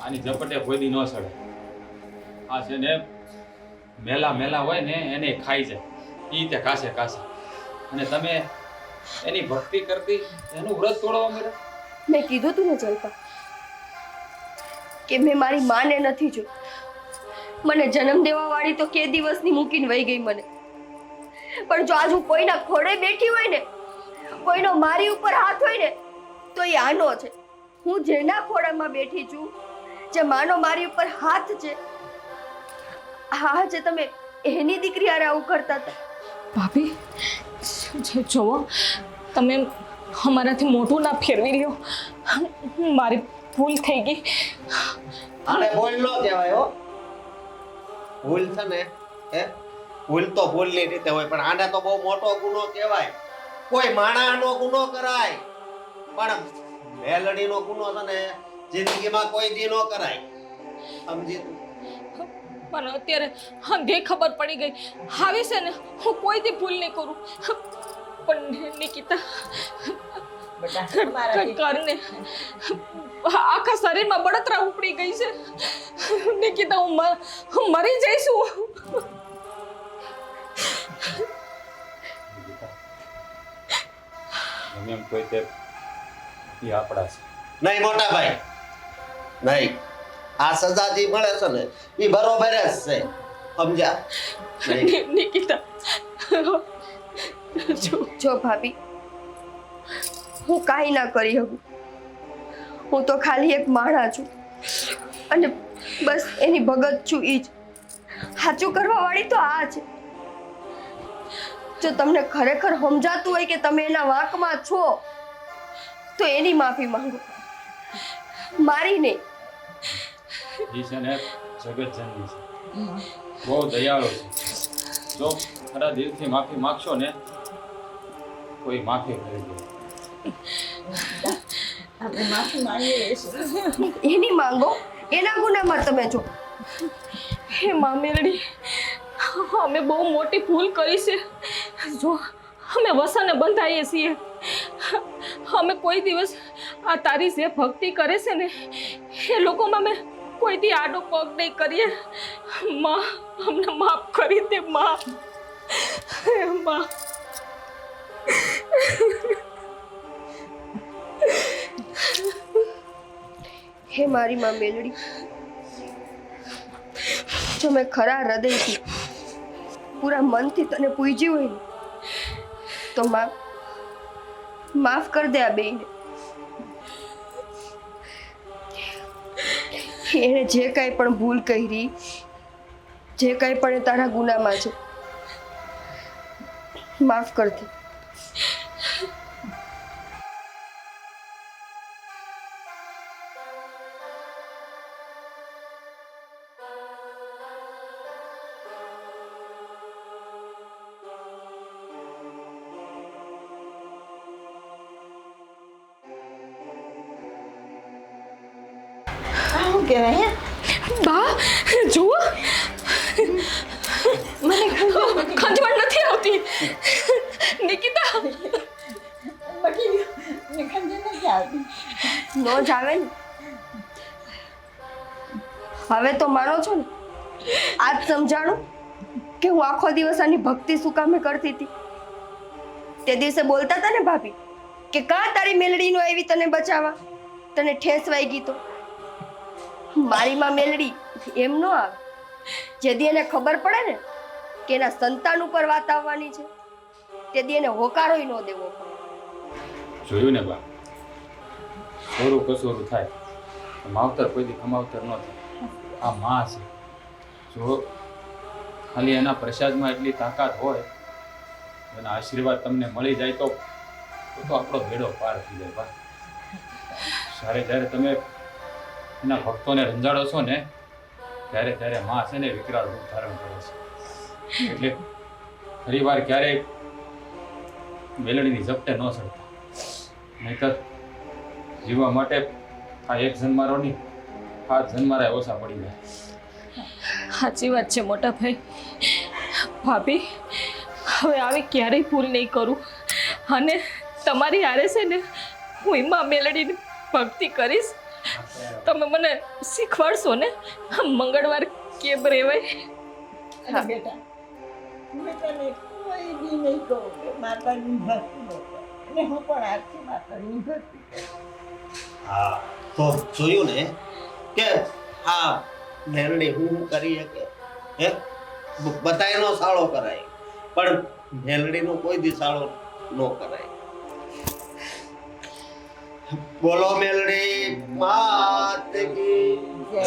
Speaker 4: આની ઝપટે કોઈ દી ન સડે આ છે ને મેલા હોય ને એને ખાઈ જાય ઈ તે કાસે અને તમે એની ભક્તિ કરતી એનું વ્રત તોડવા મળ્યા
Speaker 1: મેં કીધું તું ને જલપા કે મેં મારી માને નથી જોઈ મને જન્મ દેવા વાળી તો કે દિવસની મૂકીને વહી ગઈ મને પણ જો આજ હું કોઈના ખોડે બેઠી હોય ને કોઈનો મારી ઉપર હાથ હોય ને તો એ આનો છે હું જેના ખોડામાં બેઠી છું જે માનો મારી ઉપર હાથ છે હા જે તમે એની દીકરી હારે આવું કરતા હતા
Speaker 2: ભાભી જોવો તમે અમારાથી મોઢું ના ફેરવી લ્યો મારી ભૂલ થઈ ગઈ
Speaker 5: આને ભૂલ ન કહેવાય હો ભૂલ છે ને હે ભૂલ તો ભૂલની રીતે હોય પણ આને તો બહુ મોટો ગુનો કહેવાય કોઈ માણાનો ગુનો કરાય પણ મેલડીનો ગુનો છે ને જિંદગીમાં કોઈ દી ન કરાય સમજી તું
Speaker 2: પણ અત્યારે અંધે ખબર પડી ગઈ હવે છે ને હું કોઈ દી ભૂલ નહીં કરું પણ નિકિતા કરને આખા શરીરમાં બળતરા ઉપડી ગઈ છે નિકિતા હું મરી જઈશું
Speaker 4: એમ કોઈ તે ઈ આપડા છે
Speaker 5: નહીં મોટા ભાઈ નહીં આ સજા જે મળે છે ને એ બરોબર જ છે સમજ્યા નહીં.
Speaker 2: નિકિતા
Speaker 1: જો ભાભી, હું કાંઈ ના કરી શકું. હું તો ખાલી એક માણા છું અને બસ એની ભગત છું. ઈ જ સાચું કરવા વાળી તો આ છે. જો તમને ખરેખર સમજાતું હોય કે તમે એના વાંકમાં છો તો એની માફી માંગો, મારી નહીં.
Speaker 4: એ છે ને જગતજનની છે, બહુ દયાળુ છે. જો ખરા દિલથી માફી માંગશો ને કોઈ માફી કરી દે.
Speaker 3: આપણે માફી માંગીએ છીએ.
Speaker 1: એની માંગો, એના ગુનામાં તમે છો.
Speaker 2: હે માં મેલડી, અમે બહુ મોટી ભૂલ કરી છે. જો અમે વસાને બંધાઈએ છીએ. અમે કોઈ દિવસ આ તારી જે ભક્તિ કરે છે ને એ લોકોમાં અમે કોઈ દી આડો પગ નહીં કરીએ. માં અમને માફ કરી દે માં. માં
Speaker 1: હે મારી માં મેલડી, જો મેં ખરા હૃદયથી પૂરા મનથી તને પૂજ્યું હોય ને તો માફ કર દે આ બેયને. એને જે કાંઈ પણ ભૂલ કરી, જે કાંઈ પણ એ તારા ગુનામાં છે, માફ કર દે.
Speaker 3: શું કહેવાય?
Speaker 2: બા જુઓ, મને ખંજવાળ નથી આવતી. નિકિતા
Speaker 3: બટી ગયું, ખંજે નથી આવતી.
Speaker 1: નો જ આવે ને. હવે તો માનો છો ને? આજ સમજાણું કે હું આખો દિવસ આની ભક્તિ શું કામે કરતી હતી. તે દિવસે બોલતા હતા ને ભાભી કે કા તારી મેલડીનો આવી તને બચાવવા, તને ઠેસ વાગી તો. મારી માં મેલડી એમ નો આવે. જેદી એને ખબર પડે ને કે એના સંતાન ઉપર વાત આવવાની છે તેથી એને હોકારોય ન દેવો પડે.
Speaker 4: જોયું ને બા, થોડું કસોરું થાય તો માવતર કોઈ દી કમાવતર ન થાય. આ માં છે, જો ખાલી એના પ્રસાદમાં એટલી તાકાત હોય, એના આશીર્વાદ તમને મળી જાય તો આપણો બેડો પાર થઈ જાય બા. જ્યારે તમે એના ભક્તોને રંજાડો છો ને ત્યારે માં છે ને વિકરાળ રૂપ ધારણ કરે છે. એટલે ફરી વાર ક્યારેય મેલડીની ઝપટે ન ચડતા, નહીંતર જીવવા માટે આ એક જન્મારો નહીં, 7 જન્મારા ઓછા પડી જાય.
Speaker 2: સાચી વાત છે મોટા ભાઈ. ભાભી હવે આવી ક્યારેય ભૂલ નહીં કરું અને તમારી હારે છે ને હું એમાં મેલડીની ભક્તિ કરીશ. તમે મને શીખવાડશો ને મંગળવાર કેમ રહેવાય?
Speaker 3: અરે બેટા, હું તને કોઈ દી નહીં કહું કે માતાની ભક્તિ ન કર. અને હું પણ આજથી માતાની ભક્તિ કરું.
Speaker 5: હા, તો જોયું ને કે આ મેલડી હું કરી શકે. હે, બધાયનો સાળો કરાય પણ મેલડીનો કોઈ દી સાળો ન કરાય. બોલો મેલડી માત કી
Speaker 3: જય